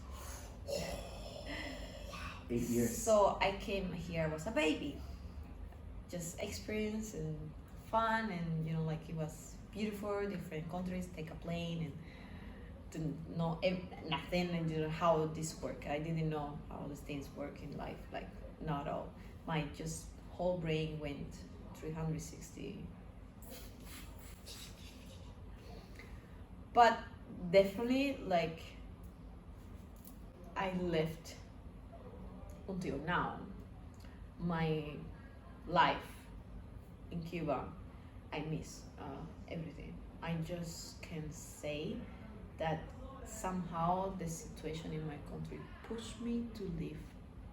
S1: Wow, 8 years.
S2: So I came here as a baby, just experience and fun, and like it was beautiful, different countries, take a plane and to know nothing, and how this work. I didn't know how these things work in life, like not at all. My just whole brain went 360. But definitely, like, I lived until now my life in Cuba. I miss everything. I just can say that somehow the situation in my country pushed me to live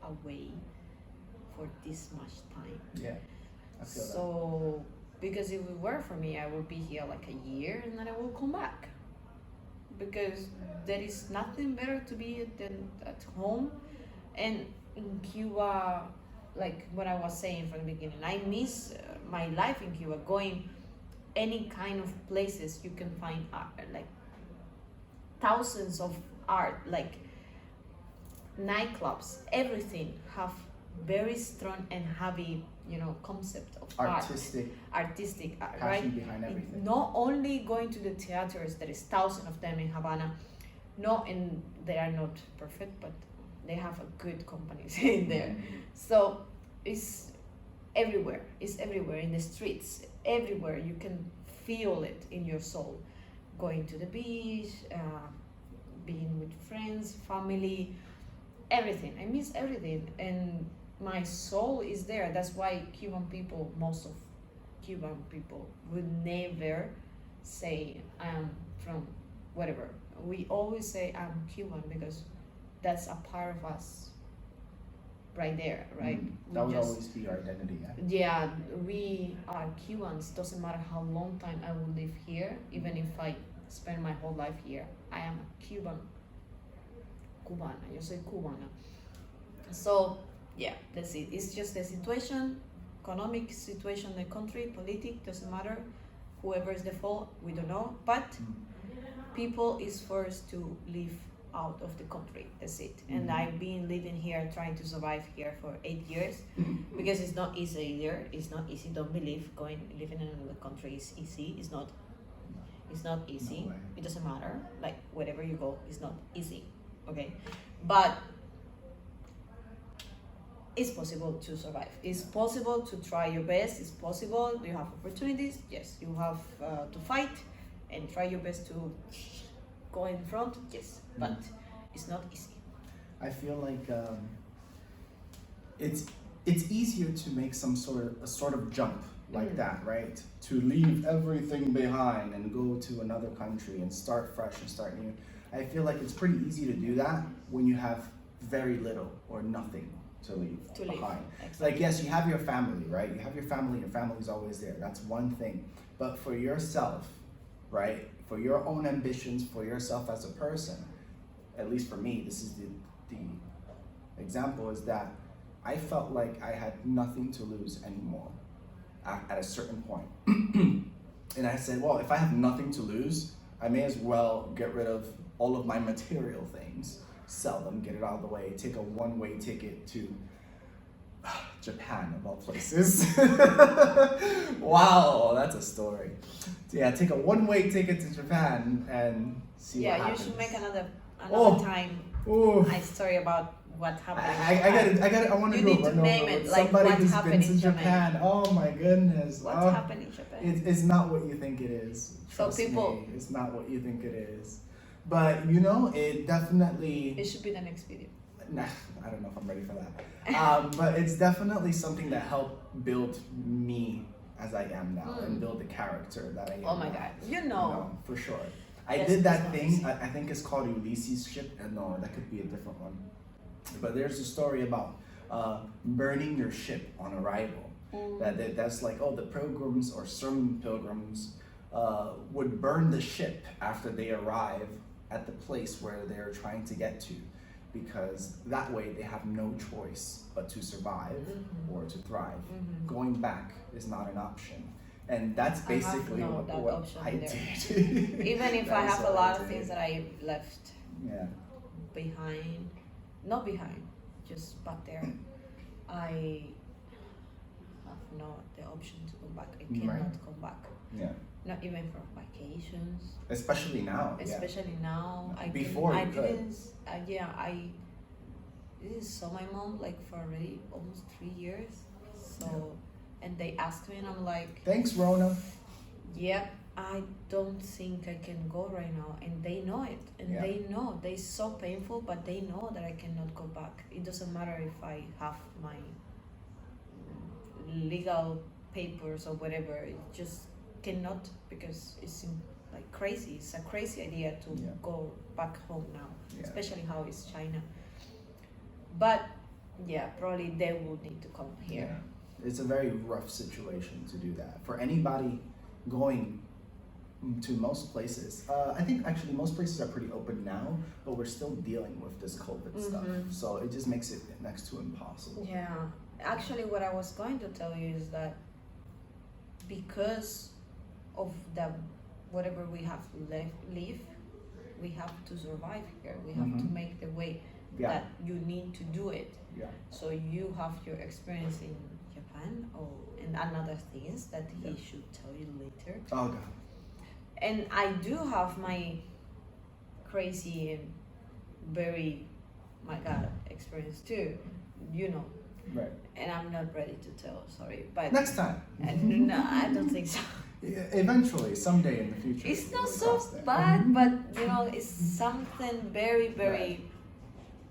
S2: away for this much time.
S1: Yeah, I feel
S2: so because if it were for me, I would be here like a year and then I will come back, because there is nothing better to be than at home. And in Cuba, like what I was saying from the beginning, I miss my life in Cuba, going any kind of places you can find art, like thousands of art, like nightclubs, everything have very strong and heavy, concept of
S1: artistic
S2: art,
S1: passion
S2: right?
S1: behind everything.
S2: Not only going to the theaters, there is thousands of them in Havana. They are not perfect, but They have a good companies in there. So it's everywhere. It's everywhere in the streets. Everywhere you can feel it in your soul. Going to the beach, being with friends, family, everything. I miss everything, and my soul is there. That's why Cuban people, most of Cuban people, would never say I'm from whatever. We always say I'm Cuban because that's a part of us right there, right?
S1: That would always be our identity.
S2: Yeah, we are Cubans. Doesn't matter how long time I will live here, even if I spend my whole life here, I am a Cuban. Cubana, yo soy cubana. So yeah, that's it. It's just the situation, economic situation in the country, politics, doesn't matter. Whoever is the fault, we don't know. But people is forced to live out of the country. That's it. And I've been living here, trying to survive here for 8 years, because it's not easy either. It's not easy. Don't believe living in another country is easy. It's not. It's not easy.
S1: No way.
S2: It doesn't matter. Like wherever you go, it's not easy. Okay, but it's possible to survive. It's possible to try your best. It's possible. You have opportunities. Yes, you have to fight and try your best to go in front. Yes, but it's not easy.
S1: I feel like it's easier to make a sort of jump like that, right? To leave everything behind and go to another country and start fresh and start new. I feel like it's pretty easy to do that when you have very little or nothing to leave behind.
S2: Exactly.
S1: Like, yes, you have your family, right? You have your family's always there. That's one thing. But for yourself, right? For your own ambitions, for yourself as a person, at least for me, this is the example, is that I felt like I had nothing to lose anymore at a certain point. And I said, well, if I have nothing to lose, I may as well get rid of all of my material things, sell them, get it out of the way, take a one-way ticket to Japan, of all places. Wow, that's a story. So yeah, take a one-way ticket to Japan and see what happens.
S2: Yeah, you should make another time
S1: Oh.
S2: a story about what happened.
S1: I got it. I want to
S2: You
S1: go
S2: need to
S1: over
S2: name it, like,
S1: somebody
S2: what
S1: who's
S2: happened
S1: been
S2: in
S1: to Japan. Oh my goodness.
S2: What happened in Japan?
S1: It's not what you think it is.
S2: So
S1: Trust
S2: people-
S1: me, it's not what you think it is. But you know, it definitely.
S2: It should be the next video.
S1: Nah, I don't know if I'm ready for that. But it's definitely something that helped build me as I am now and build the character that I am.
S2: Oh my
S1: now.
S2: God, you know.
S1: For sure. I
S2: Yes,
S1: did that
S2: it's
S1: thing.
S2: nice.
S1: I think it's called Ulysses ship. No, that could be a different one. But there's a story about burning your ship on arrival. That's like, oh, the pilgrims or some pilgrims would burn the ship after they arrive at the place where they're trying to get to, because that way they have no choice but to survive or to thrive. Going back is not an option. And that's basically what I did.
S2: Even if I
S1: That's
S2: have a
S1: what
S2: lot
S1: I
S2: of things
S1: did.
S2: that I left
S1: Yeah.
S2: behind, not behind, just back there, I have not the option to come back. I cannot
S1: Right.
S2: come back.
S1: Yeah.
S2: Not even for vacations.
S1: Especially now.
S2: Especially now.
S1: Before you
S2: I
S1: could.
S2: didn't. I didn't saw my mom like for already almost 3 years. So, and they asked me, and I'm like,
S1: Thanks, Rona.
S2: yeah, I don't think I can go right now, and they know it, and
S1: Yeah.
S2: they know they so painful, but they know that I cannot go back. It doesn't matter if I have my legal papers or whatever. It just cannot, because it's like crazy. It's a crazy idea to go back home now, especially how it's China. But yeah, probably they will need to come here.
S1: Yeah. It's a very rough situation to do that for anybody going to most places. I think actually most places are pretty open now, but we're still dealing with this COVID stuff, so it just makes it next to impossible.
S2: Yeah, actually what I was going to tell you is that because of the whatever we have live, we have to survive here. We have to make the way that you need to do it.
S1: Yeah.
S2: So you have your experience in Japan and another things that he should tell you later.
S1: Oh God.
S2: And I do have my crazy and very my God, experience too, you know.
S1: Right.
S2: And I'm not ready to tell, sorry, but
S1: Next time.
S2: and no, I don't think so.
S1: Yeah, eventually, someday in the future.
S2: It's
S1: we'll
S2: not so
S1: cross that.
S2: bad, but you know, it's something very, very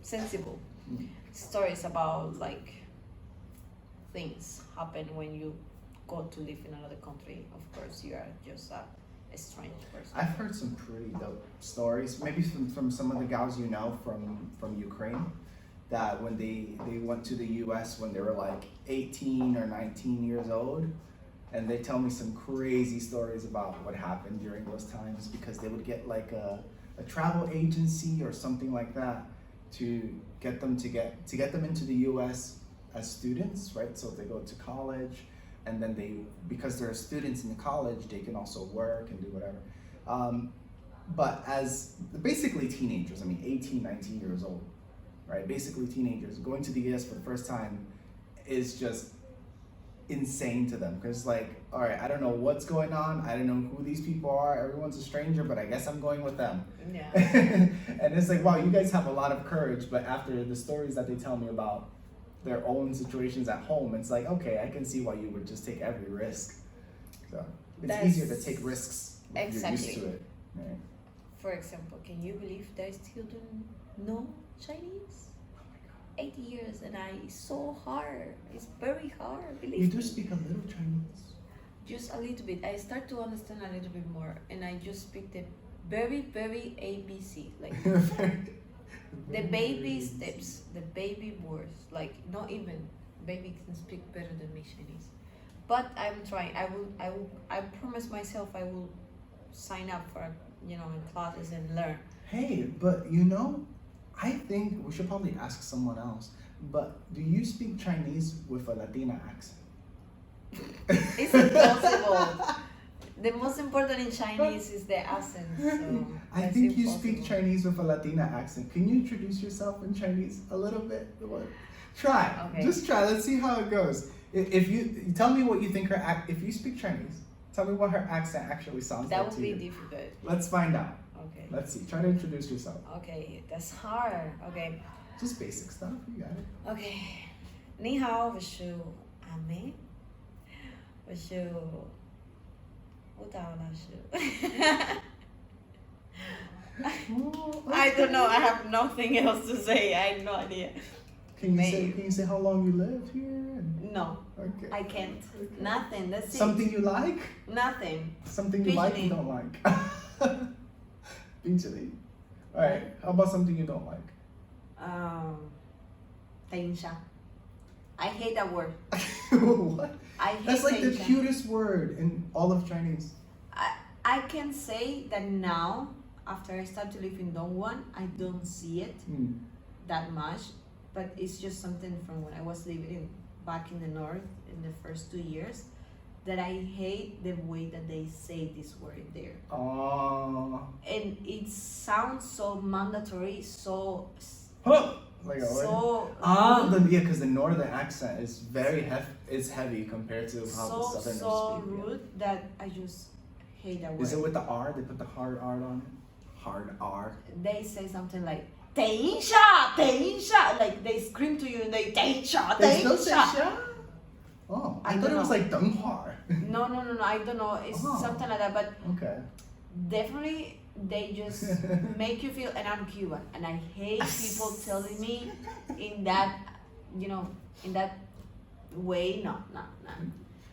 S2: sensible.
S1: Mm.
S2: Stories about like things happen when you go to live in another country. Of course, you are just a strange person.
S1: I've heard some pretty dope stories, maybe from some of the gals you know from Ukraine, that when they went to the U.S. when they were like 18 or 19 years old, and they tell me some crazy stories about what happened during those times, because they would get like a travel agency or something like that to get them into the U.S. as students, right? So they go to college, and then because they're students in the college, they can also work and do whatever. But as basically teenagers, I mean 18, 19 years old, right? Basically teenagers, going to the US for the first time is just insane to them, because like, all right, I don't know what's going on, I don't know who these people are, everyone's a stranger, but I guess I'm going with them.
S2: Yeah.
S1: And it's like, wow, you guys have a lot of courage, but after the stories that they tell me about their own situations at home, it's like, okay, I can see why you would just take every risk. So it's easier to take risks if you're used to it. Right?
S2: For example, can you believe that I still don't know Chinese? 8 years, and it's so hard. It's very hard, believe
S1: You
S2: me.
S1: do speak a little Chinese.
S2: Just a little bit. I start to understand a little bit more, and I just speak the very, very ABC, like the baby steps, the baby words. Like not even baby can speak better than me Chinese. But I'm trying. I promise myself I will sign up for in classes and learn.
S1: Hey, but I think we should probably ask someone else. But do you speak Chinese with a Latina accent?
S2: It's impossible. The most important in Chinese is the accent. So
S1: I
S2: that's
S1: think you
S2: impossible.
S1: speak Chinese with a Latina accent. Can you introduce yourself in Chinese a little bit? Try.
S2: Okay.
S1: Just try. Let's see how it goes. If you tell me what you think if you speak Chinese, tell me what her accent actually sounds
S2: That
S1: like
S2: would
S1: to
S2: be
S1: you.
S2: difficult.
S1: Let's find out.
S2: Okay.
S1: Let's see. Try to introduce yourself.
S2: Okay, that's hard. Okay.
S1: Just basic stuff. You got it.
S2: Okay. 你好，我是阿美，我是舞蹈老师。I don't know. I have nothing else to say. I have no idea.
S1: Can you say how long you live here?
S2: No,
S1: Okay.
S2: I can't.
S1: Okay.
S2: Nothing. That's it.
S1: Something you like?
S2: Nothing.
S1: Something you like you don't like? Pinchili. Alright, how about something you don't like?
S2: 等一下. I hate that word.
S1: What?
S2: I hate
S1: That's like the
S2: 等一下.
S1: cutest word in all of Chinese.
S2: I can say that now, after I start to live in Dongguan, I don't see it that much, but it's just something from when I was living back in the north in the first 2 years, that I hate the way that they say this word there.
S1: Oh.
S2: And it sounds so mandatory, so
S1: Huh! Like a
S2: so
S1: rude. Yeah, because the northern accent is very heavy compared to how the southerners
S2: so
S1: speak. Yeah.
S2: rude that I just hate that word.
S1: Is it with the R? They put the hard R on it? Hard R.
S2: They say something like 等一下, 等一下, like they scream to you and they 等一下,
S1: They still
S2: 等一
S1: say
S2: 下.
S1: sha? Oh, I
S2: I
S1: thought
S2: don't
S1: it was
S2: know.
S1: like Dunghar.
S2: No, I don't know. It's
S1: Oh.
S2: something like that, but
S1: Okay.
S2: definitely they just make you feel, and I'm Cuban, and I hate people telling me in that, in that way. No.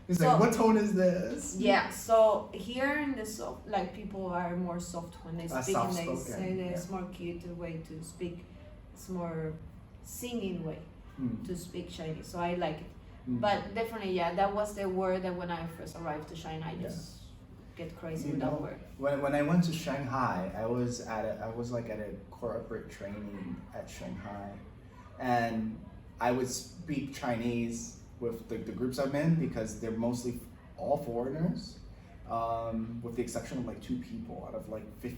S1: It's
S2: So-
S1: like, what tone is this?
S2: Yeah, so here in the soft, like people are more soft when they speak, and they
S1: soft-spoken,
S2: say that
S1: yeah.
S2: it's more cute way to speak. It's more singing way to speak Chinese, so I like it. But definitely, yeah, that was the word that when I first arrived to China, I just get crazy
S1: You
S2: with that
S1: know,
S2: word.
S1: when I went to Shanghai, I was like at a corporate training at Shanghai, and I would speak Chinese with the groups I'm in, because they're mostly all foreigners, with the exception of like 2 people out of like 50.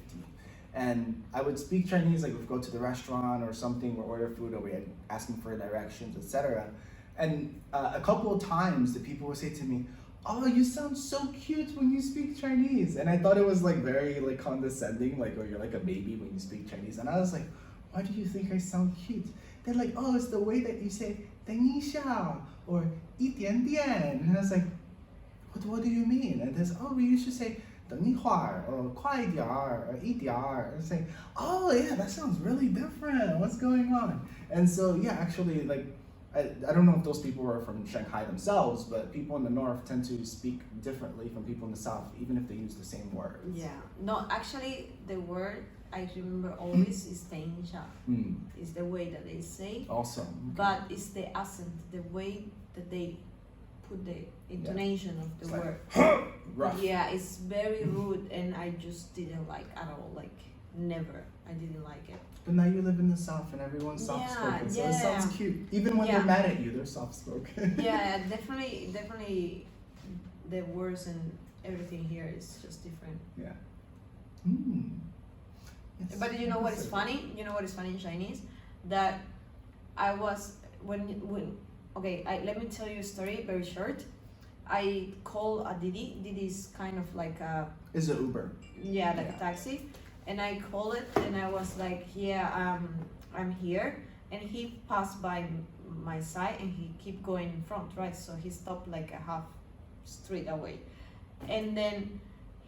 S1: And I would speak Chinese, like we'd go to the restaurant or something, or order food, or we'd asking for directions, etc. And a couple of times the people would say to me, "Oh, you sound so cute when you speak Chinese." And I thought it was like very like condescending, like, "Oh, you're like a baby when you speak Chinese." And I was like, why do you think I sound cute? They're like, oh, it's the way that you say 等一下 or 一点点. And I was like, what do you mean? And there's, oh, we used to say 等一会儿 or 快一点儿 or 一点儿. And say, oh yeah, that sounds really different. What's going on? And so yeah, actually, like, I don't know if those people are from Shanghai themselves, but people in the north tend to speak differently from people in the south, even if they use the same words.
S2: Yeah. No, actually, the word I remember always is 等一下. It's the way that they say.
S1: Awesome.
S2: But it's the accent, the way that they put the intonation of the word.
S1: Rough.
S2: Yeah, it's very rude, and I just didn't like at all. Like, never. I didn't like it.
S1: But now you live in the south and everyone's soft spoken, so it sounds cute. Even when they're mad at you, they're soft spoken.
S2: Yeah, definitely the words and everything here is just different.
S1: Yeah.
S2: But you know what is funny? You know what is funny in Chinese? That I was when okay, let me tell you a story very short. I call a Didi. Didi is kind of like a
S1: Is it Uber?
S2: Yeah, like a taxi. And I call it, and I was like, yeah, I'm here. And he passed by my side, and he keep going in front, right? So he stopped like a half street away. And then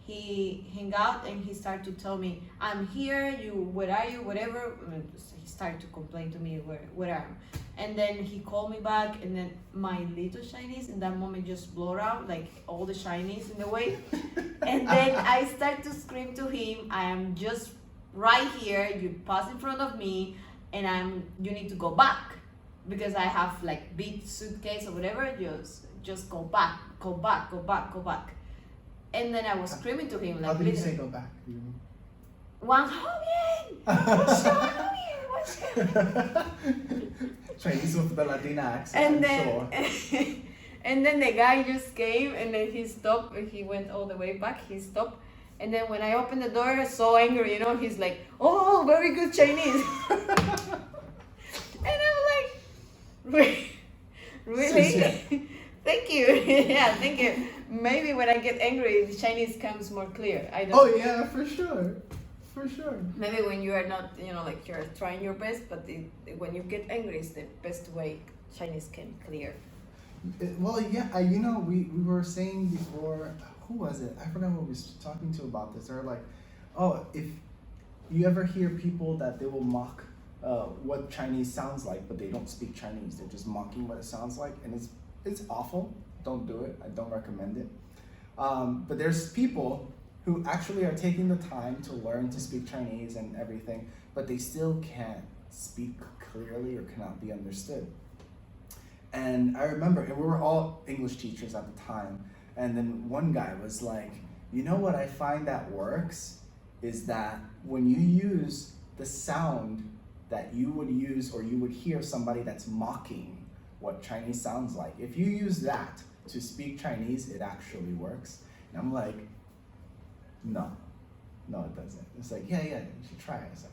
S2: he hang out, and he started to tell me, I'm here, where are you, whatever. And he started to complain to me where I am. And then he called me back, and then my little Chinese in that moment just blurred out, like all the Chinese in the way. And then I start to scream to him, I am just right here, you pass in front of me, and you need to go back. Because I have like big suitcase or whatever, just go back. And then I was screaming to him like,
S1: how did you say go back?
S2: Wang
S1: Chinese with the Latina accent.
S2: And then the guy just came, and then he stopped, and he went all the way back, he stopped. And then when I opened the door, so angry, you know, he's like, oh, very good Chinese. And I'm like, really? Thank you. Yeah, thank you. Maybe when I get angry, the Chinese comes more clear. I don't.
S1: Oh yeah, for sure.
S2: Maybe when you are not, you know, like you're trying your best, but when you get angry, it's the best way Chinese can clear.
S1: Well, yeah, you know, we were saying before, who was it? I forgot who we was talking to about this. They're like, oh, if you ever hear people that they will mock what Chinese sounds like, but they don't speak Chinese. They're just mocking what it sounds like, and it's awful. Don't do it. I don't recommend it. But there's people who actually are taking the time to learn to speak Chinese and everything, but they still can't speak clearly or cannot be understood. And I remember, and we were all English teachers at the time, and then one guy was like, you know what I find that works is that when you use the sound that you would use, or you would hear somebody that's mocking what Chinese sounds like, if you use that to speak Chinese, it actually works. And I'm like, no, it doesn't. It's like, yeah, you should try it. It's like,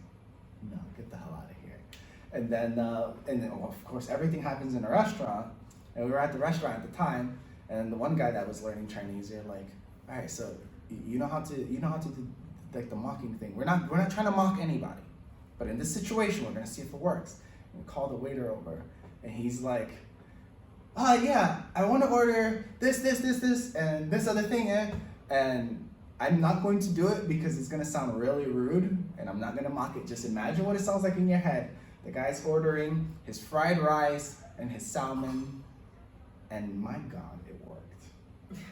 S1: no, get the hell out of here. And then well, of course, everything happens in a restaurant, and we were at the restaurant at the time, and the one guy that was learning Chinese, they're like, all right, so you know how to do like the mocking thing. We're not trying to mock anybody, but in this situation, we're gonna see if it works. And we call the waiter over, and he's like, yeah, I want to order this, and this other thing, and I'm not going to do it because it's gonna sound really rude, and I'm not gonna mock it. Just imagine what it sounds like in your head. The guy's ordering his fried rice and his salmon, and my God, it worked.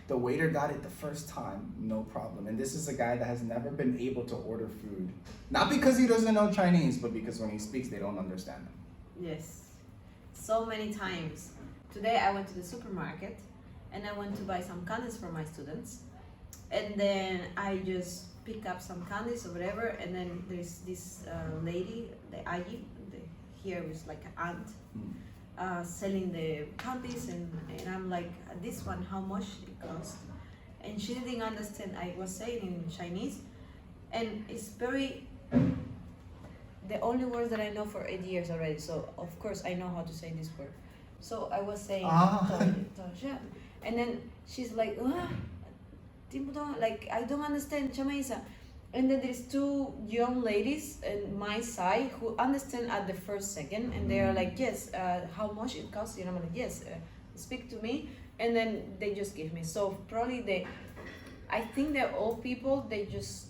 S1: The waiter got it the first time, no problem. And this is a guy that has never been able to order food. Not because he doesn't know Chinese, but because when he speaks, they don't understand him.
S2: Yes, so many times. Today I went to the supermarket, and I went to buy some candies for my students. And then I just pick up some candies or whatever, and then there's this lady, the aji, here is like an aunt, selling the candies, and I'm like, this one, how much it cost? And she didn't understand I was saying in Chinese, and it's very, the only words that I know for 8 years already, so of course I know how to say this word. So I was saying, and then she's like, like, I don't understand Chinese. And then there's two young ladies on my side who understand at the first second, and they are like, yes, how much it costs? You know, I'm like, yes, speak to me, and then they just give me. So probably I think they're old people. They just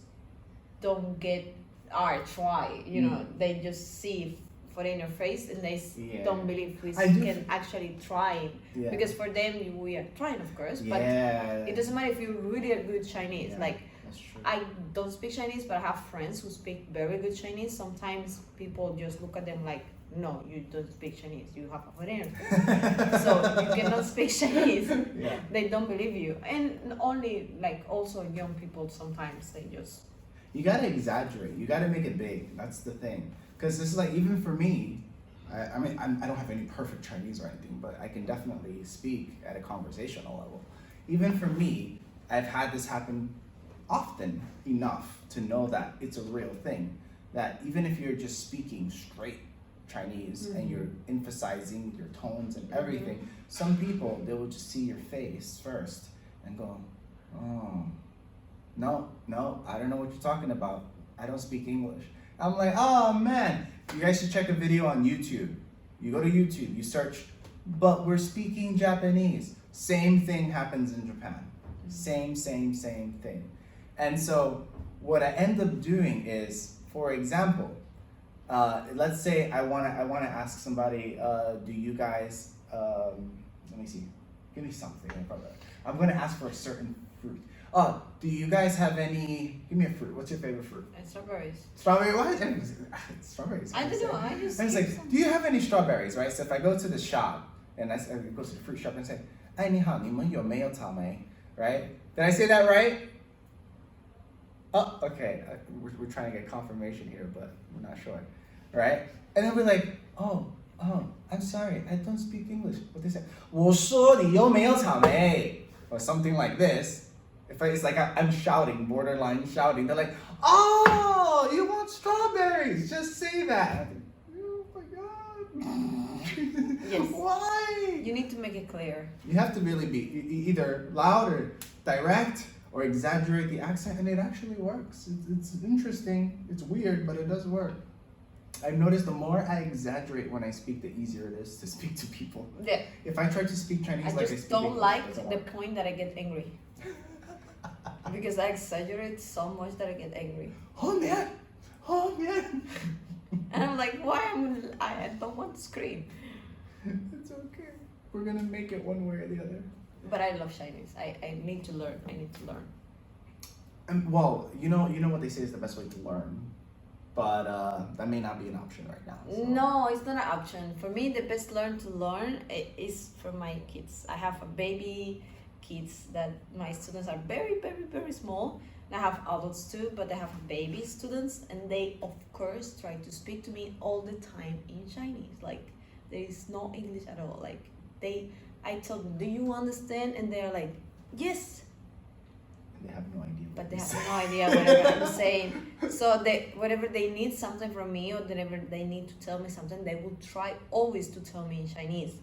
S2: don't get or try. You know, they just see foreigner face and they don't believe we can actually try it. Because for them we are trying, of course, but it doesn't matter if you're really a good Chinese. Like, I don't speak Chinese, but I have friends who speak very good Chinese. Sometimes people just look at them like, no, you don't speak Chinese, you have a foreigner face. So you cannot speak Chinese. They don't believe you. And only, like, also young people, sometimes they just,
S1: you gotta exaggerate, you gotta make it big. That's the thing. Because this is like, even for me, I mean, I don't have any perfect Chinese or anything, but I can definitely speak at a conversational level. Even for me, I've had this happen often enough to know that it's a real thing. That even if you're just speaking straight Chinese and you're emphasizing your tones and everything, some people, they will just see your face first and go, oh, no, I don't know what you're talking about. I don't speak English. I'm like, oh man, you guys should check a video on YouTube. You go to YouTube, you search, but we're speaking Japanese. Same thing happens in Japan. Same thing. And so what I end up doing is, for example, let's say I wanna ask somebody, do you guys, let me see, give me something. I'm gonna ask for a certain fruit. Do you guys have any, give me a fruit, what's your favorite fruit?
S2: strawberries.
S1: Strawberry, what? Strawberries.
S2: I don't know, I just
S1: like, do you have any strawberries, right? So if I go to the shop, and I go to the fruit shop and say, 哎，你好，你们有没有草莓? Right? Did I say that right? Oh, okay. We're trying to get confirmation here, but we're not sure. Right? And then we're like, oh, I'm sorry, I don't speak English. What they say? 我说你有没有草莓? Or something like this. It's like I'm shouting, borderline shouting. They're like, oh, you want strawberries? Just say that. Oh my God.
S2: Yes.
S1: Why?
S2: You need to make it clear.
S1: You have to really be either loud or direct or exaggerate the accent, and it actually works. It's interesting. It's weird, but it does work. I've noticed the more I exaggerate when I speak, the easier it is to speak to people.
S2: Yeah.
S1: If I try to speak Chinese
S2: I
S1: like I
S2: just
S1: speak
S2: don't
S1: English,
S2: like
S1: it doesn't
S2: the
S1: work.
S2: point that I get angry. Because I exaggerate so much that I get angry.
S1: Oh man.
S2: And I'm like, I don't want to scream.
S1: It's okay. We're gonna make it one way or the other.
S2: But I love Chinese. I need to learn.
S1: Well, you know what they say is the best way to learn, but that may not be an option right now. So.
S2: No, it's not an option. For me, the best to learn is for my kids. I have a baby kids that my students are very, very, very small. And I have adults too, but I have baby students, and they of course try to speak to me all the time in Chinese. Like, there is no English at all. Like, I tell them, do you understand? And they're like, yes.
S1: They have no idea.
S2: But they have no idea whatever I'm saying. So whatever they need something from me, or whatever they need to tell me something, they will try always to tell me in Chinese.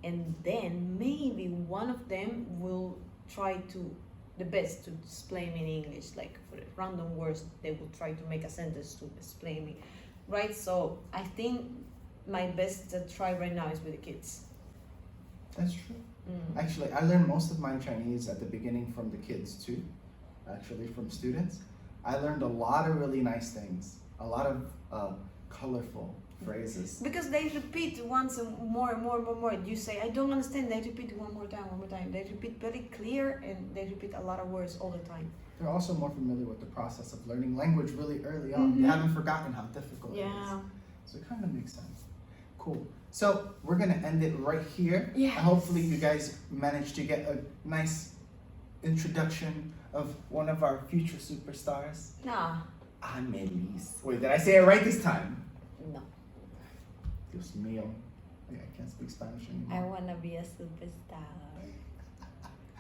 S2: And then maybe one of them will try the best to explain me in English, like for random words, they will try to make a sentence to explain me, right? So I think my best try right now is with the kids.
S1: That's true. Actually, I learned most of my Chinese at the beginning from the kids too, actually from students. I learned a lot of really nice things, a lot of colorful phrases.
S2: Because they repeat once and more. You say, I don't understand, they repeat one more time. They repeat very clear, and they repeat a lot of words all the time.
S1: They're also more familiar with the process of learning language really early on. They haven't forgotten how difficult it is. So it kind of makes sense. Cool. So we're gonna end it right here.
S2: Yes.
S1: Hopefully you guys managed to get a nice introduction of one of our future superstars.
S2: Nah.
S1: Amelis. Wait, did I say it right this time?
S2: No.
S1: Dios mío. Yeah, I can't speak Spanish
S2: I
S1: anymore.
S2: wanna be a superstar.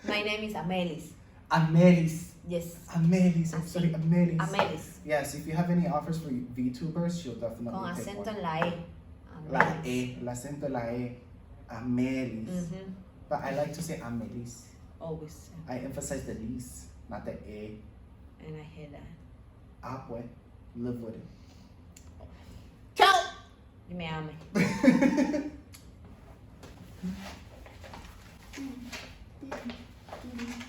S2: My name is Amelis.
S1: Amelis.
S2: Yes.
S1: Amelis. I'm sorry, Amelis.
S2: Amelis.
S1: Yes, if you have any offers for VTubers, she'll definitely
S2: Con
S1: take
S2: acento
S1: one.
S2: en la E.
S1: La E, el acento la E. Amelis.
S2: Mm-hmm.
S1: But I like to say Amelis.
S2: Always.
S1: I emphasize the lis, not the E.
S2: And I hear that.
S1: Ah, pues, live with it.
S2: Ciao! You me ame.
S1: Ciao!